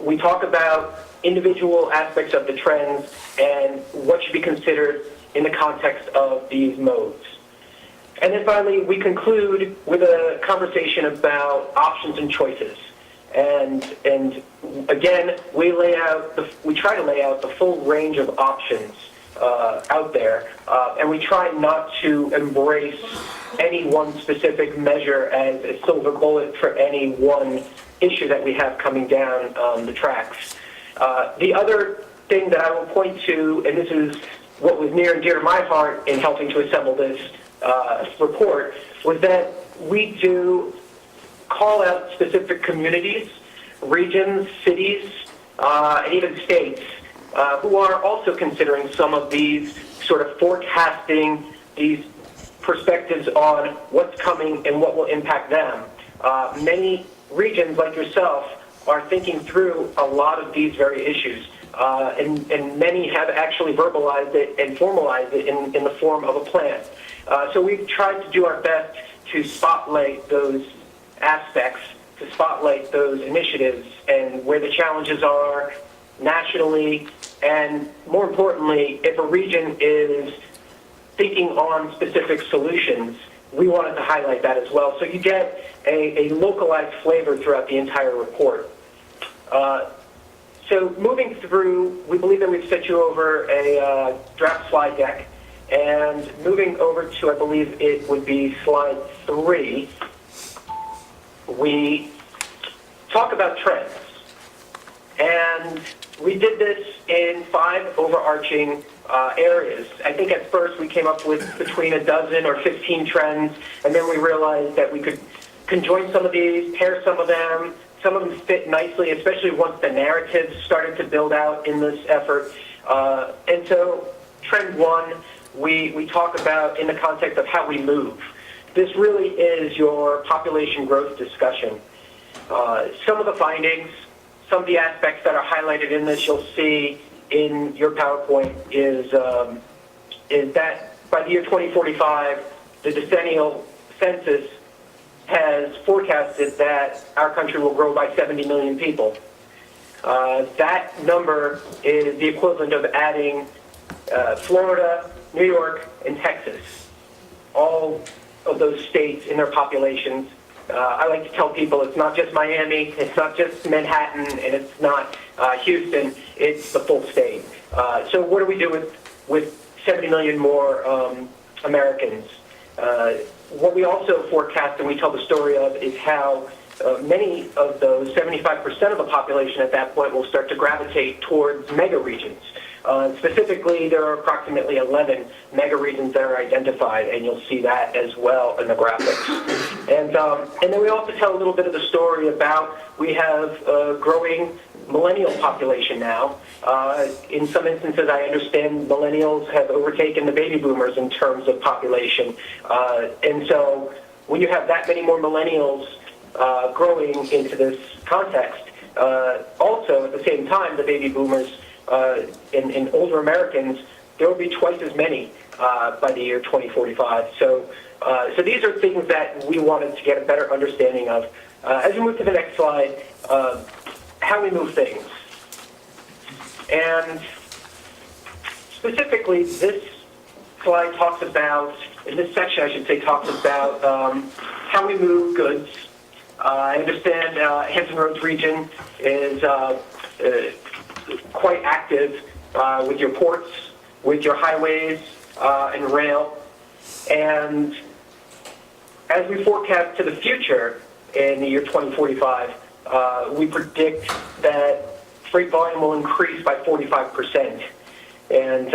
We talk about individual aspects of the trends and what should be considered in the context of these modes. And then finally, we conclude with a conversation about options and choices. And again, we try to lay out the full range of options out there, and we try not to embrace any one specific measure as a silver bullet for any one issue that we have coming down the tracks. The other thing that I will point to, and this is what was near and dear to my heart in helping to assemble this report, was that we do call out specific communities, regions, cities, and even states who are also considering some of these sort of forecasting, these perspectives on what's coming and what will impact them. Many regions like yourself are thinking through a lot of these very issues, and many have actually verbalized it and formalized it in the form of a plan. So we've tried to do our best to spotlight those aspects, to spotlight those initiatives and where the challenges are nationally, and more importantly, if a region is thinking on specific solutions, we wanted to highlight that as well. So you get a localized flavor throughout the entire report. So moving through, we believe that we've set you over a draft slide deck. And moving over to, I believe it would be slide 3, we talk about trends. And we did this in 5 overarching areas. I think at first we came up with between a dozen or 15 trends, and then we realized that we could conjoin some of these, pair some of them. Some of them fit nicely, especially once the narrative started to build out in this effort. And so trend 1, we talk about in the context of how we move. This really is your population growth discussion. Some of the findings, some of the aspects that are highlighted in this you'll see in your PowerPoint is that by the year 2045, the decennial census has forecasted that our country will grow by 70 million people. That number is the equivalent of adding Florida, New York, and Texas, all of those states in their populations. I like to tell people it's not just Miami, it's not just Manhattan, and it's not Houston, it's the full state. So what do we do with 70 million more Americans? What we also forecast and we tell the story of is how many of those, 75% of the population at that point, will start to gravitate towards mega regions. Specifically, there are approximately 11 mega regions that are identified, and you'll see that as well in the graphics. And then we also tell a little bit of the story about we have a growing millennial population now. In some instances, I understand millennials have overtaken the baby boomers in terms of population. And so when you have that many more millennials growing into this context, also at the same time, the baby boomers and older Americans, there will be twice as many by the year 2045. So these are things that we wanted to get a better understanding of. As we move to the next slide, how we move things. And specifically, this slide talks about, in this section I should say, talks about how we move goods. I understand Hampton Roads region is quite active with your ports, with your highways, and rail. And as we forecast to the future in the year 2045, we predict that freight volume will increase by 45%. And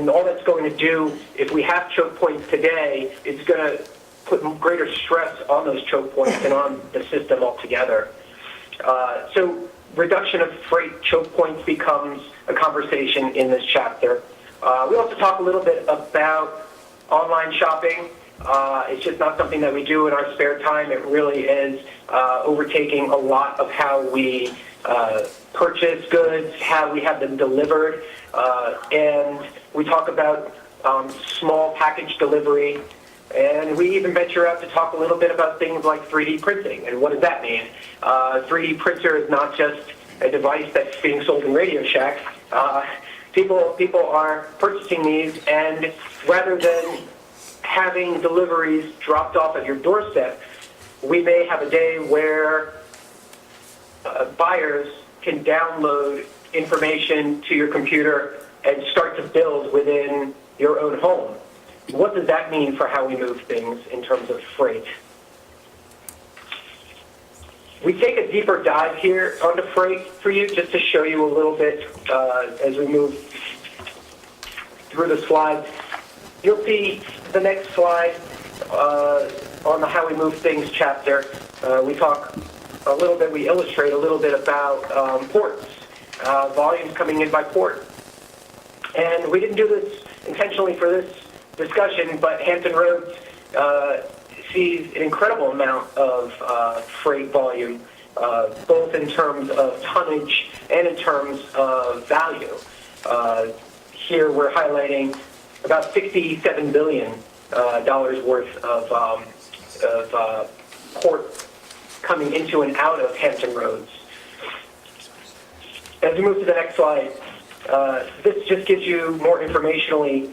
all that's going to do, if we have choke points today, it's going to put greater stress on those choke points and on the system altogether. So reduction of freight choke points becomes a conversation in this chapter. We also talk a little bit about online shopping. It's just not something that we do in our spare time. It really is overtaking a lot of how we purchase goods, how we have them delivered. And we talk about small package delivery. And we even venture out to talk a little bit about things like 3D printing. And what does that mean? 3D printer is not just a device that's being sold in Radio Shack. People are purchasing these, and rather than having deliveries dropped off at your doorstep, we may have a day where buyers can download information to your computer and start to build within your own home. What does that mean for how we move things in terms of freight? We take a deeper dive here onto freight for you just to show you a little bit as we move through the slides. You'll see the next slide on the How We Move Things chapter. We talk a little bit, we illustrate a little bit about ports, volumes coming in by port. And we didn't do this intentionally for this discussion, but Hampton Roads sees an incredible amount of freight volume, both in terms of tonnage and in terms of value. Here we're highlighting about $67 billion worth of port coming into and out of Hampton Roads. As we move to the next slide, this just gives you more informationally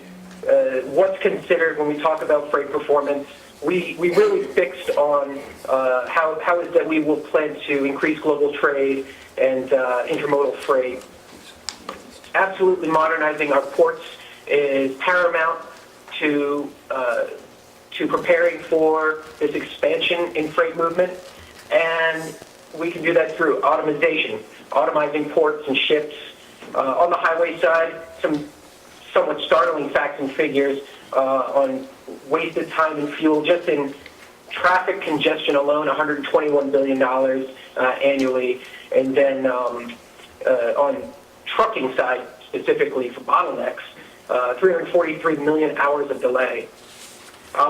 what's considered when we talk about freight performance. We really fixed on how is that we will plan to increase global trade and intermodal freight. Absolutely modernizing our ports is paramount to preparing for this expansion in freight movement, and we can do that through automizing ports and ships. On the highway side, some somewhat startling facts and figures on wasted time and fuel. Just in traffic congestion alone, $121 billion annually. And then on trucking side, specifically for bottlenecks, 343 million hours of delay.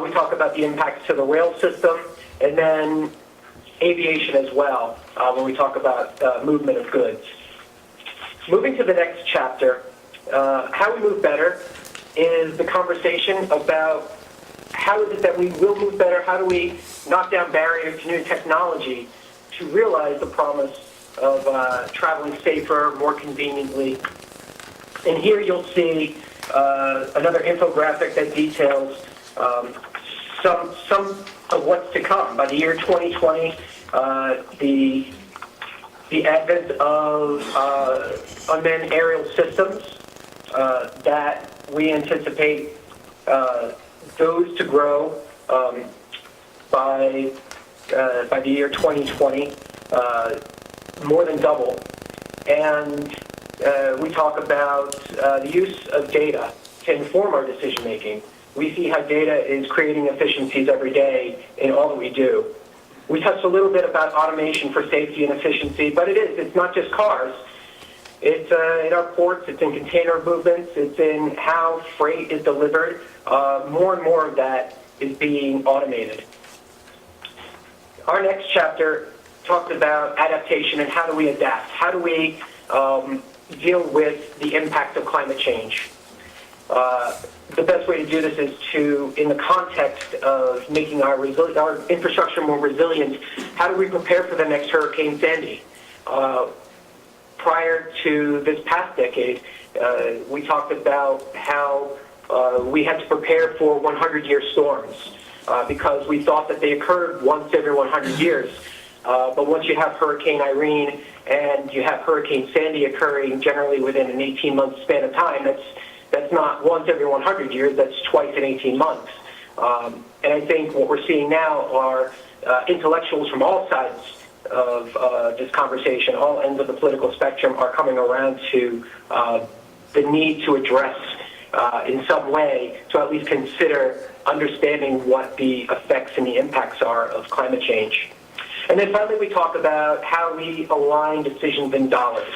We talk about the impacts to the rail system, and then aviation as well, when we talk about movement of goods. Moving to the next chapter, how we move better is the conversation about how is it that we will move better, how do we knock down barriers to new technology to realize the promise of traveling safer, more conveniently. And here you'll see another infographic that details some of what's to come. By the year 2020, the advent of unmanned aerial systems that we anticipate those to grow by by the year 2020, more than double. And we talk about the use of data to inform our decision making. We see how data is creating efficiencies every day in all that we do. We touched a little bit about automation for safety and efficiency, but it's not just cars. It's in our ports, it's in container movements, it's in how freight is delivered. More and more of that is being automated. Our next chapter talks about adaptation and how do we adapt? How do we deal with the impact of climate change? The best way to do this is to, in the context of making our infrastructure more resilient, how do we prepare for the next Hurricane Sandy? Prior to this past decade, we talked about how we had to prepare for 100-year storms because we thought that they occurred once every 100 years. But once you have Hurricane Irene and you have Hurricane Sandy occurring generally within an 18-month span of time, that's not once every 100 years, that's twice in 18 months. And I think what we're seeing now are intellectuals from all sides of this conversation, all ends of the political spectrum, are coming around to the need to address in some way, to at least consider understanding what the effects and the impacts are of climate change. And then finally we talk about how we align decisions in dollars.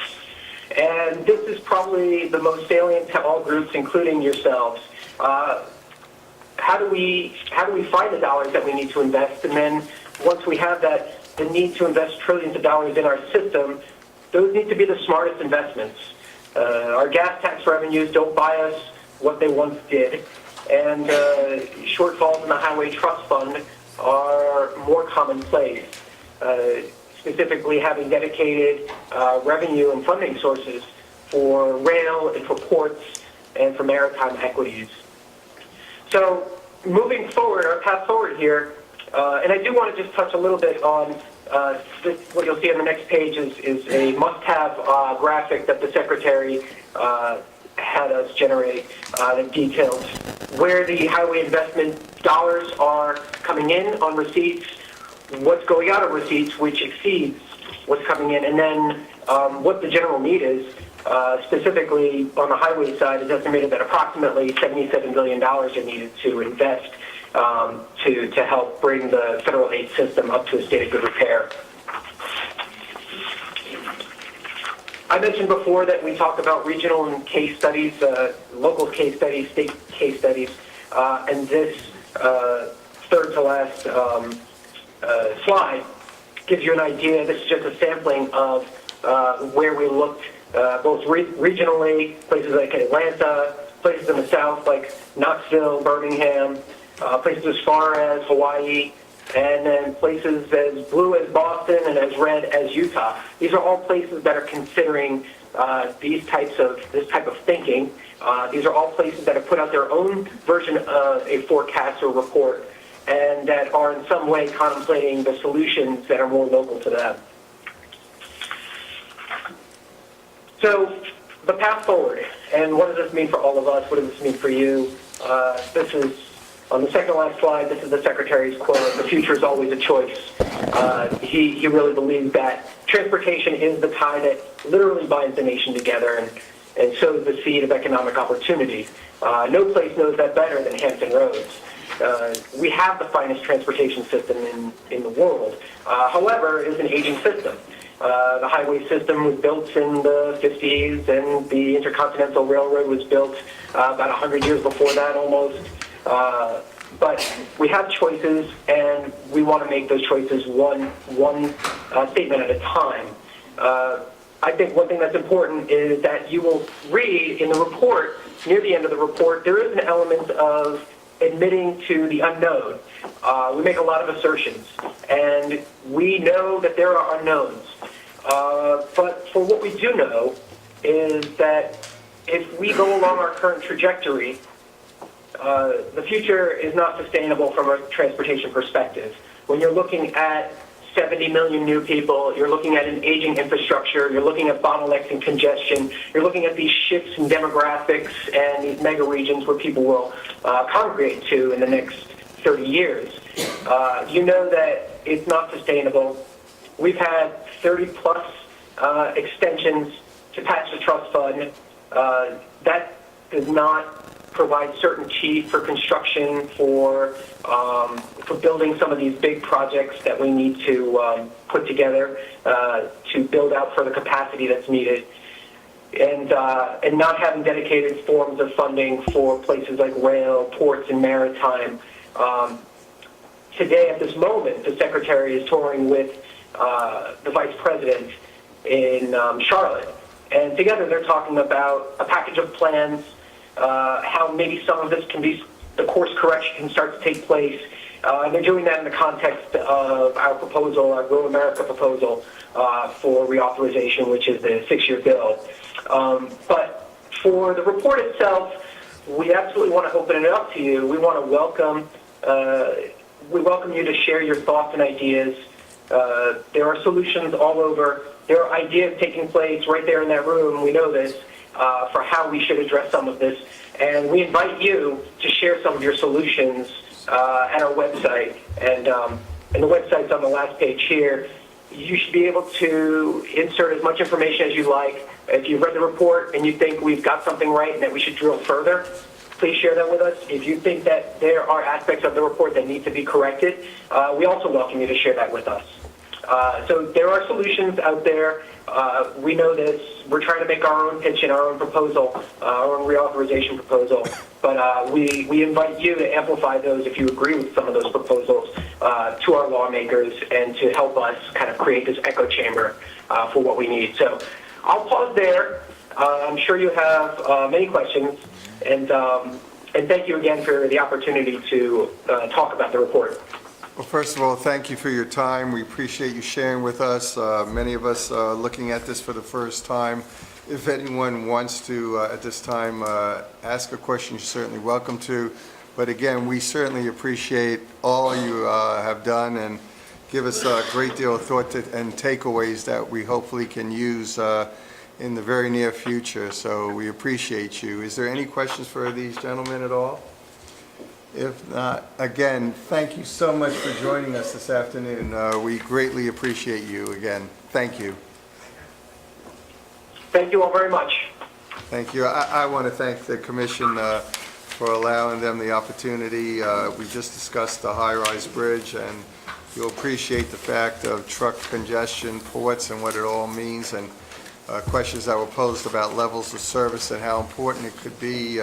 And this is probably the most salient to all groups, including yourselves. How do we find the dollars that we need to invest? And then once we have that, the need to invest trillions of dollars in our system, those need to be the smartest investments. Our gas tax revenues don't buy us what they once did. And shortfalls in the Highway Trust Fund are more commonplace. Specifically having dedicated revenue and funding sources for rail and for ports and for maritime equities. So moving forward, our path forward here, and I do want to just touch a little bit on what you'll see on the next page is a must-have graphic that the Secretary had us generate that details where the highway investment dollars are coming in on receipts, what's going out of receipts, which exceeds what's coming in, and then what the general need is. Specifically on the highway side, it's estimated that approximately $77 billion are needed to invest to help bring the federal aid system up to a state of good repair. I mentioned before that we talk about regional and case studies, local case studies, state case studies, and this third to last slide gives you an idea. This is just a sampling of where we looked both regionally, places like Atlanta, places in the south like Knoxville, Birmingham, places as far as Hawaii, and then places as blue as Boston and as red as Utah. These are all places that are considering this type of thinking. These are all places that have put out their own version of a forecast or report and that are in some way contemplating the solutions that are more local to them. So the path forward, and what does this mean for all of us? What does this mean for you? This is, on the second last slide, this is the Secretary's quote, "The future is always a choice." He really believes that transportation is the tie that literally binds the nation together and sows the seed of economic opportunity. No place knows that better than Hampton Roads. We have the finest transportation system in the world. However, it is an aging system. The highway system was built in the 50s, and the Intercontinental Railroad was built about 100 years before that almost. But we have choices, and we want to make those choices one statement at a time. I think one thing that's important is that you will read in the report, near the end of the report, there is an element of admitting to the unknown. We make a lot of assertions, and we know that there are unknowns. But for what we do know is that if we go along our current trajectory, the future is not sustainable from a transportation perspective. When you're looking at 70 million new people, you're looking at an aging infrastructure, you're looking at bottlenecks and congestion, you're looking at these shifts in demographics and these mega regions where people will congregate to in the next 30 years. You know that it's not sustainable. We've had 30-plus extensions to patch the trust fund. That does not provide certainty for construction, for building some of these big projects that we need to put together to build out for the capacity that's needed. And not having dedicated forms of funding for places like rail, ports, and maritime. Today, at this moment, the Secretary is touring with the Vice President in Charlotte. And together they're talking about a package of plans, how maybe some of this can be, the course correction can start to take place. And they're doing that in the context of our proposal, our Grow America proposal for reauthorization, which is the 6-year bill. But for the report itself, we absolutely want to open it up to you. We want to welcome you to share your thoughts and ideas. There are solutions all over. There are ideas taking place right there in that room. We know this, for how we should address some of this. And we invite you to share some of your solutions at our website. And the website's on the last page here. You should be able to insert as much information as you like. If you've read the report and you think we've got something right and that we should drill further, please share that with us. If you think that there are aspects of the report that need to be corrected, we also welcome you to share that with us. So there are solutions out there. We know this. We're trying to make our own pitch and our own proposal, our own reauthorization proposal. But we invite you to amplify those if you agree with some of those proposals to our lawmakers and to help us kind of create this echo chamber for what we need. So I'll pause there. I'm sure you have many questions. And thank you again for the opportunity to talk about the report.
Well, first of all, thank you for your time. We appreciate you sharing with us. Many of us are looking at this for the first time. If anyone wants to, at this time, ask a question, you're certainly welcome to. But again, we certainly appreciate all you have done and give us a great deal of thought and takeaways that we hopefully can use in the very near future. So we appreciate you. Is there any questions for these gentlemen at all? If not, again, thank you so much for joining us this afternoon. We greatly appreciate you again. Thank you.
Thank you all very much.
Thank you. I want to thank the commission for allowing them the opportunity. We just discussed the high-rise bridge, and you'll appreciate the fact of truck congestion, ports, and what it all means, and questions that were posed about levels of service and how important it could be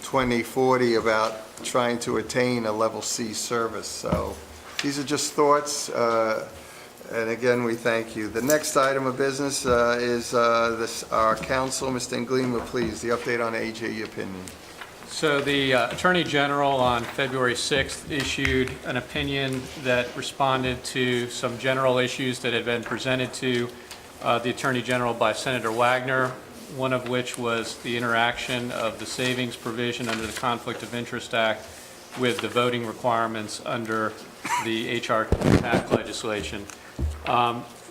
2040 about trying to attain a level C service. So these are just thoughts, and again, we thank you. The next item of business is our counsel, Mr. Englima, please, the update on AG opinion.
So the Attorney General on February 6th issued an opinion that responded to some general issues that had been presented to the Attorney General by Senator Wagner, one of which was the interaction of the savings provision under the Conflict of Interest Act with the voting requirements under the Hrtac legislation.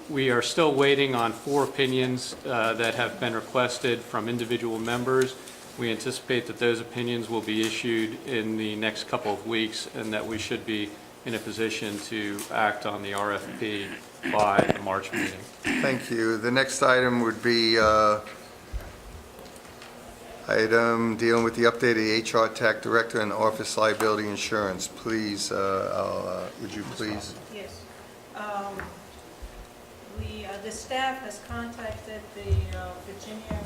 We are still waiting on 4 opinions that have been requested from individual members. We anticipate that those opinions will be issued in the next couple of weeks and that we should be in a position to act on the RFP by the March meeting.
Thank you. The next item would be item dealing with the update of the Hrtac Director and Office Liability Insurance. Please, would you please?
Yes. The staff has contacted the Virginia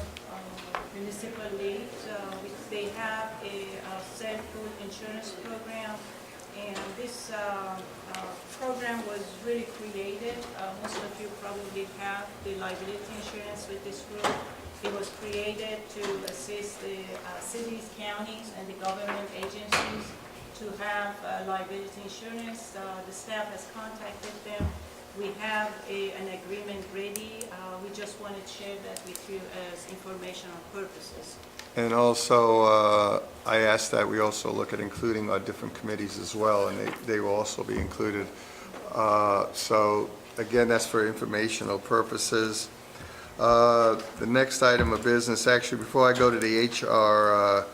Municipal League. They have a self-food insurance program, and this program was really created. Most of you probably have the liability insurance with this group. It was created to assist the cities, counties, and the government agencies to have liability insurance. The staff has contacted them. We have an agreement ready. We just wanted to share that with you as informational purposes.
And also, I asked that we also look at including our different committees as well, and they will also be included. So again, that's for informational purposes. The next item of business, actually, before I go to the HR,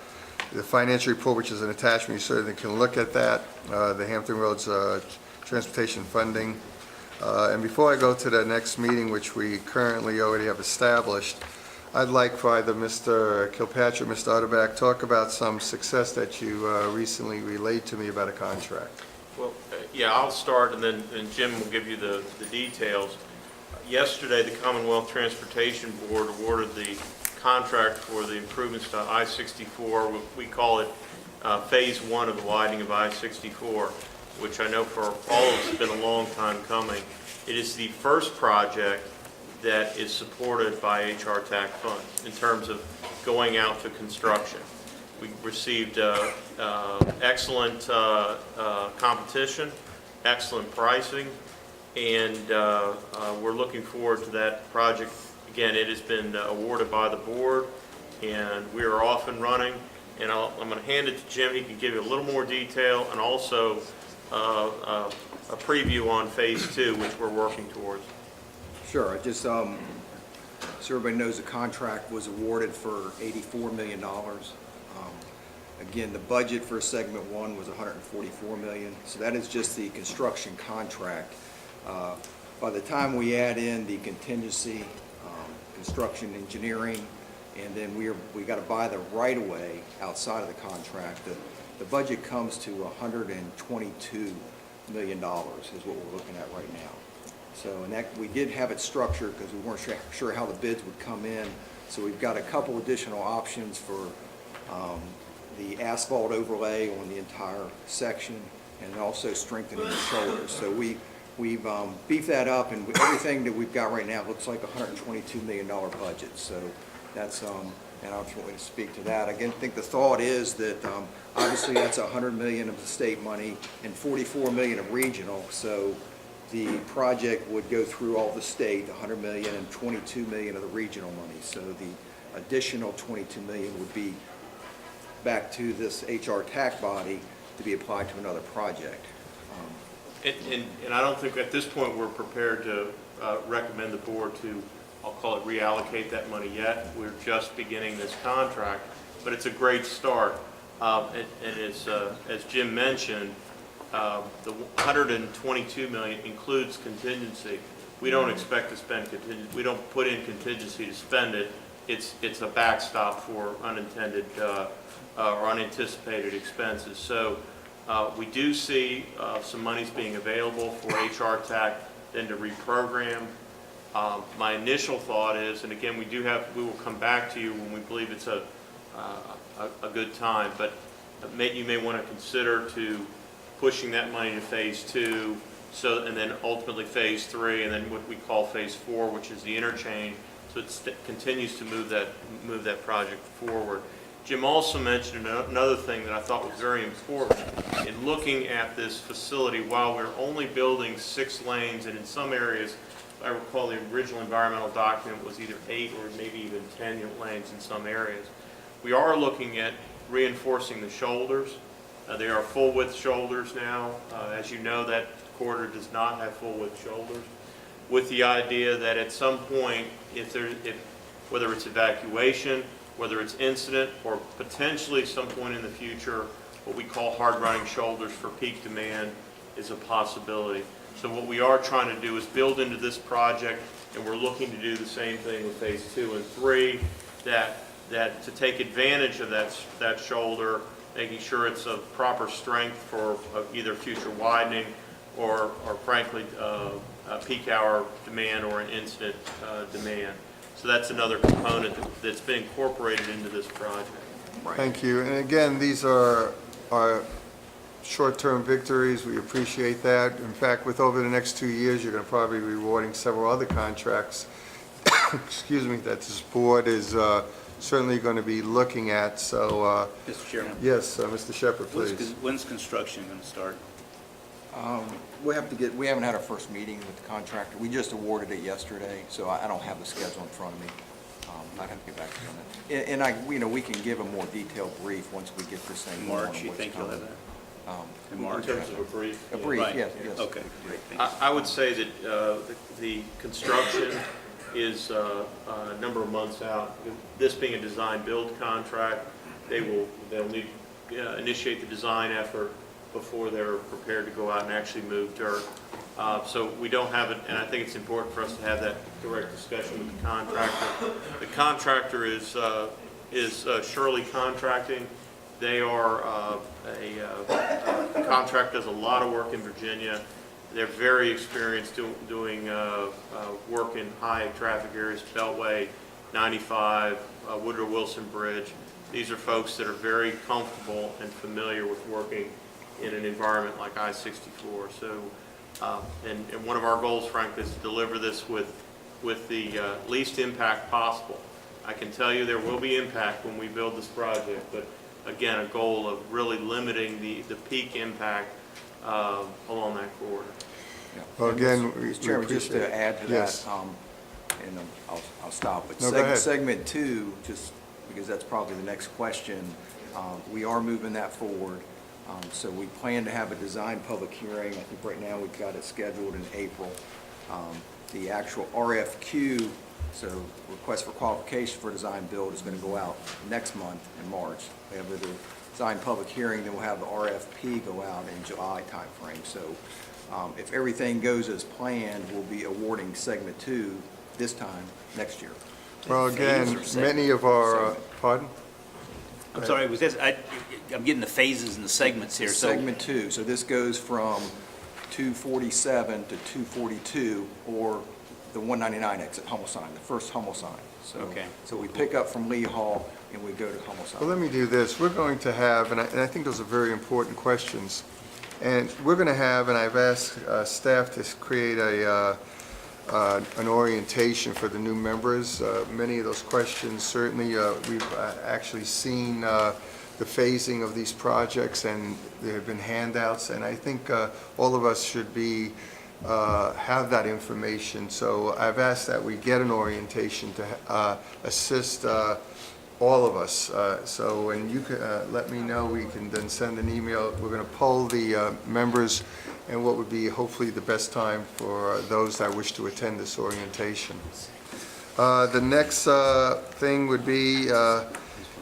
the financial report, which is an attachment, you certainly can look at that. The Hampton Roads transportation funding. And before I go to the next meeting, which we currently already have established, I'd like for either Mr. Kilpatrick, Mr. Hrtac, talk about some success that you recently relayed to me about a contract.
Well, yeah, I'll start, and then Jim will give you the details. Yesterday, the Commonwealth Transportation Board awarded the contract for the improvements to I-64. We call it Phase 1 of the widening of I-64, which I know for all of us has been a long time coming. It is the first project that is supported by Hrtac funds in terms of going out to construction. We received excellent competition, excellent pricing, and we're looking forward to that project. Again, it has been awarded by the board, and we are off and running. And I'm going to hand it to Jim. He can give you a little more detail, and also a preview on Phase 2, which we're working towards.
Sure. Just so everybody knows, the contract was awarded for $84 million. Again, the budget for segment 1 was $144 million. So that is just the construction contract. By the time we add in the contingency, construction engineering, and then we got to buy the right-of-way outside of the contract, the budget comes to $122 million is what we're looking at right now. So, and that, we did have it structured because we weren't sure how the bids would come in. So we've got a couple additional options for the asphalt overlay on the entire section, and also strengthening the shoulders. So we've beefed that up, and everything that we've got right now looks like a $122 million budget. So that's, and I'll just want to speak to that. Again, I think the thought is that obviously that's $100 million of the state money and $44 million of regional. So the project would go through all the state, $100 million, and $22 million of the regional money. So the additional $22 million would be back to this Hrtac body to be applied to another project.
And I don't think at this point we're prepared to recommend the board to, I'll call it, reallocate that money yet. We're just beginning this contract, but it's a great start. And as Jim mentioned, the $122 million includes contingency. We don't expect to spend contingency. We don't put in contingency to spend it. It's a backstop for unintended or unanticipated expenses. So we do see some monies being available for Hrtac then to reprogram. My initial thought is, and again, we will come back to you when we believe it's a good time, but you may want to consider to pushing that money to Phase 2, and then ultimately Phase 3, and then what we call Phase 4, which is the interchange. So it continues to move that project forward. Jim also mentioned another thing that I thought was very important in looking at this facility. While we're only building 6 lanes, and in some areas, I recall the original environmental document was either 8 or maybe even 10 lanes in some areas. We are looking at reinforcing the shoulders. They are full-width shoulders now. As you know, that corridor does not have full-width shoulders, with the idea that at some point, whether it's evacuation, whether it's incident, or potentially some point in the future, what we call hard-running shoulders for peak demand is a possibility. So what we are trying to do is build into this project, and we're looking to do the same thing with Phase 2 and 3, that to take advantage of that shoulder, making sure it's of proper strength for either future widening or frankly, peak hour demand or an incident demand. So that's another component that's been incorporated into this project.
Thank you. And again, these are our short-term victories. We appreciate that. In fact, with over the next 2 years, you're going to probably be rewarding several other contracts, excuse me, that this board is certainly going to be looking at. So,
Mr. Chairman?
Yes, Mr. Shepherd, please.
When's construction going to start?
We haven't had our first meeting with the contractor. We just awarded it yesterday, so I don't have the schedule in front of me. I'd have to get back to you on that. And we can give a more detailed brief once we get this thing going.
March, you think you'll have that? In March?
In terms of a brief?
A brief,
Right.
yes, yes.
Okay, great, thank you.
I would say that the construction is a number of months out. This being a design-build contract, they'll need initiate the design effort before they're prepared to go out and actually move dirt. So we don't have it, and I think it's important for us to have that direct discussion with the contractor. The contractor is Shirley Contracting. They are a contract does a lot of work in Virginia. They're very experienced doing work in high traffic areas, Beltway, 95, Woodrow Wilson Bridge. These are folks that are very comfortable and familiar with working in an environment like I-64. So, and one of our goals, frankly, is to deliver this with the least impact possible. I can tell you there will be impact when we build this project, but again, a goal of really limiting the peak impact along that corridor.
Well, again,
Mr. Chairman, just to add to that,
Yes.
and I'll stop. But
No, go ahead.
segment 2, just because that's probably the next question, we are moving that forward. So we plan to have a design public hearing. I think right now we've got it scheduled in April. The actual RFQ, so request for qualification for design build, is going to go out next month in March. We have the design public hearing, then we'll have the RFP go out in July timeframe. So if everything goes as planned, we'll be awarding segment 2 this time next year.
Well, again, many of our, pardon?
I'm sorry, was this, I'm getting the phases and the segments here, so.
Segment 2, so this goes from 247 to 242, or the 199 exit Hummel sign, the first Hummel sign. So,
Okay.
So we pick up from Lee Hall and we go to Hummel sign.
Well, let me do this. We're going to have, and I think those are very important questions, and we're going to have, and I've asked staff to create an orientation for the new members. Many of those questions, certainly, we've actually seen the phasing of these projects, and there have been handouts, and I think all of us should be have that information. So I've asked that we get an orientation to assist all of us. So, and you can let me know, we can then send an email. We're going to poll the members and what would be hopefully the best time for those that wish to attend this orientation. The next thing would be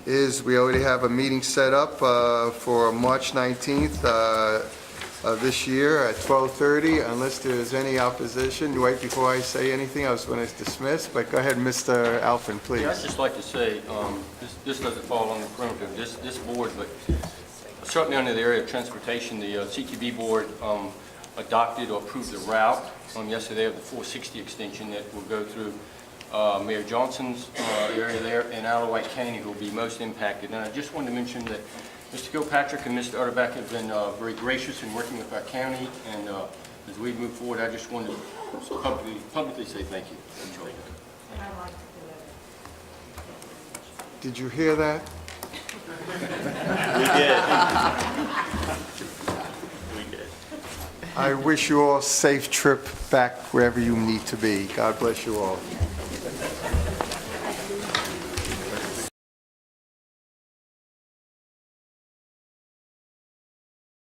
is we already have a meeting set up for March 19th of this year at 12:30, unless there's any opposition. Right before I say anything, I was going to dismiss, but go ahead, Mr. Alphen, please.
Yeah, I'd just like to say, this doesn't fall on the perimeter of this board, but certainly under the area of transportation, the CTV board adopted or approved the route yesterday of the 460 extension that will go through Mayor Johnson's area there and Alawite County, who will be most impacted. And I just wanted to mention that Mr. Gilpatrick and Mr. Hrtac have been very gracious in working with our county, and as we move forward, I just wanted to publicly say thank you.
Did you hear that?
We did.
I wish you all a safe trip back wherever you need to be. God bless you all.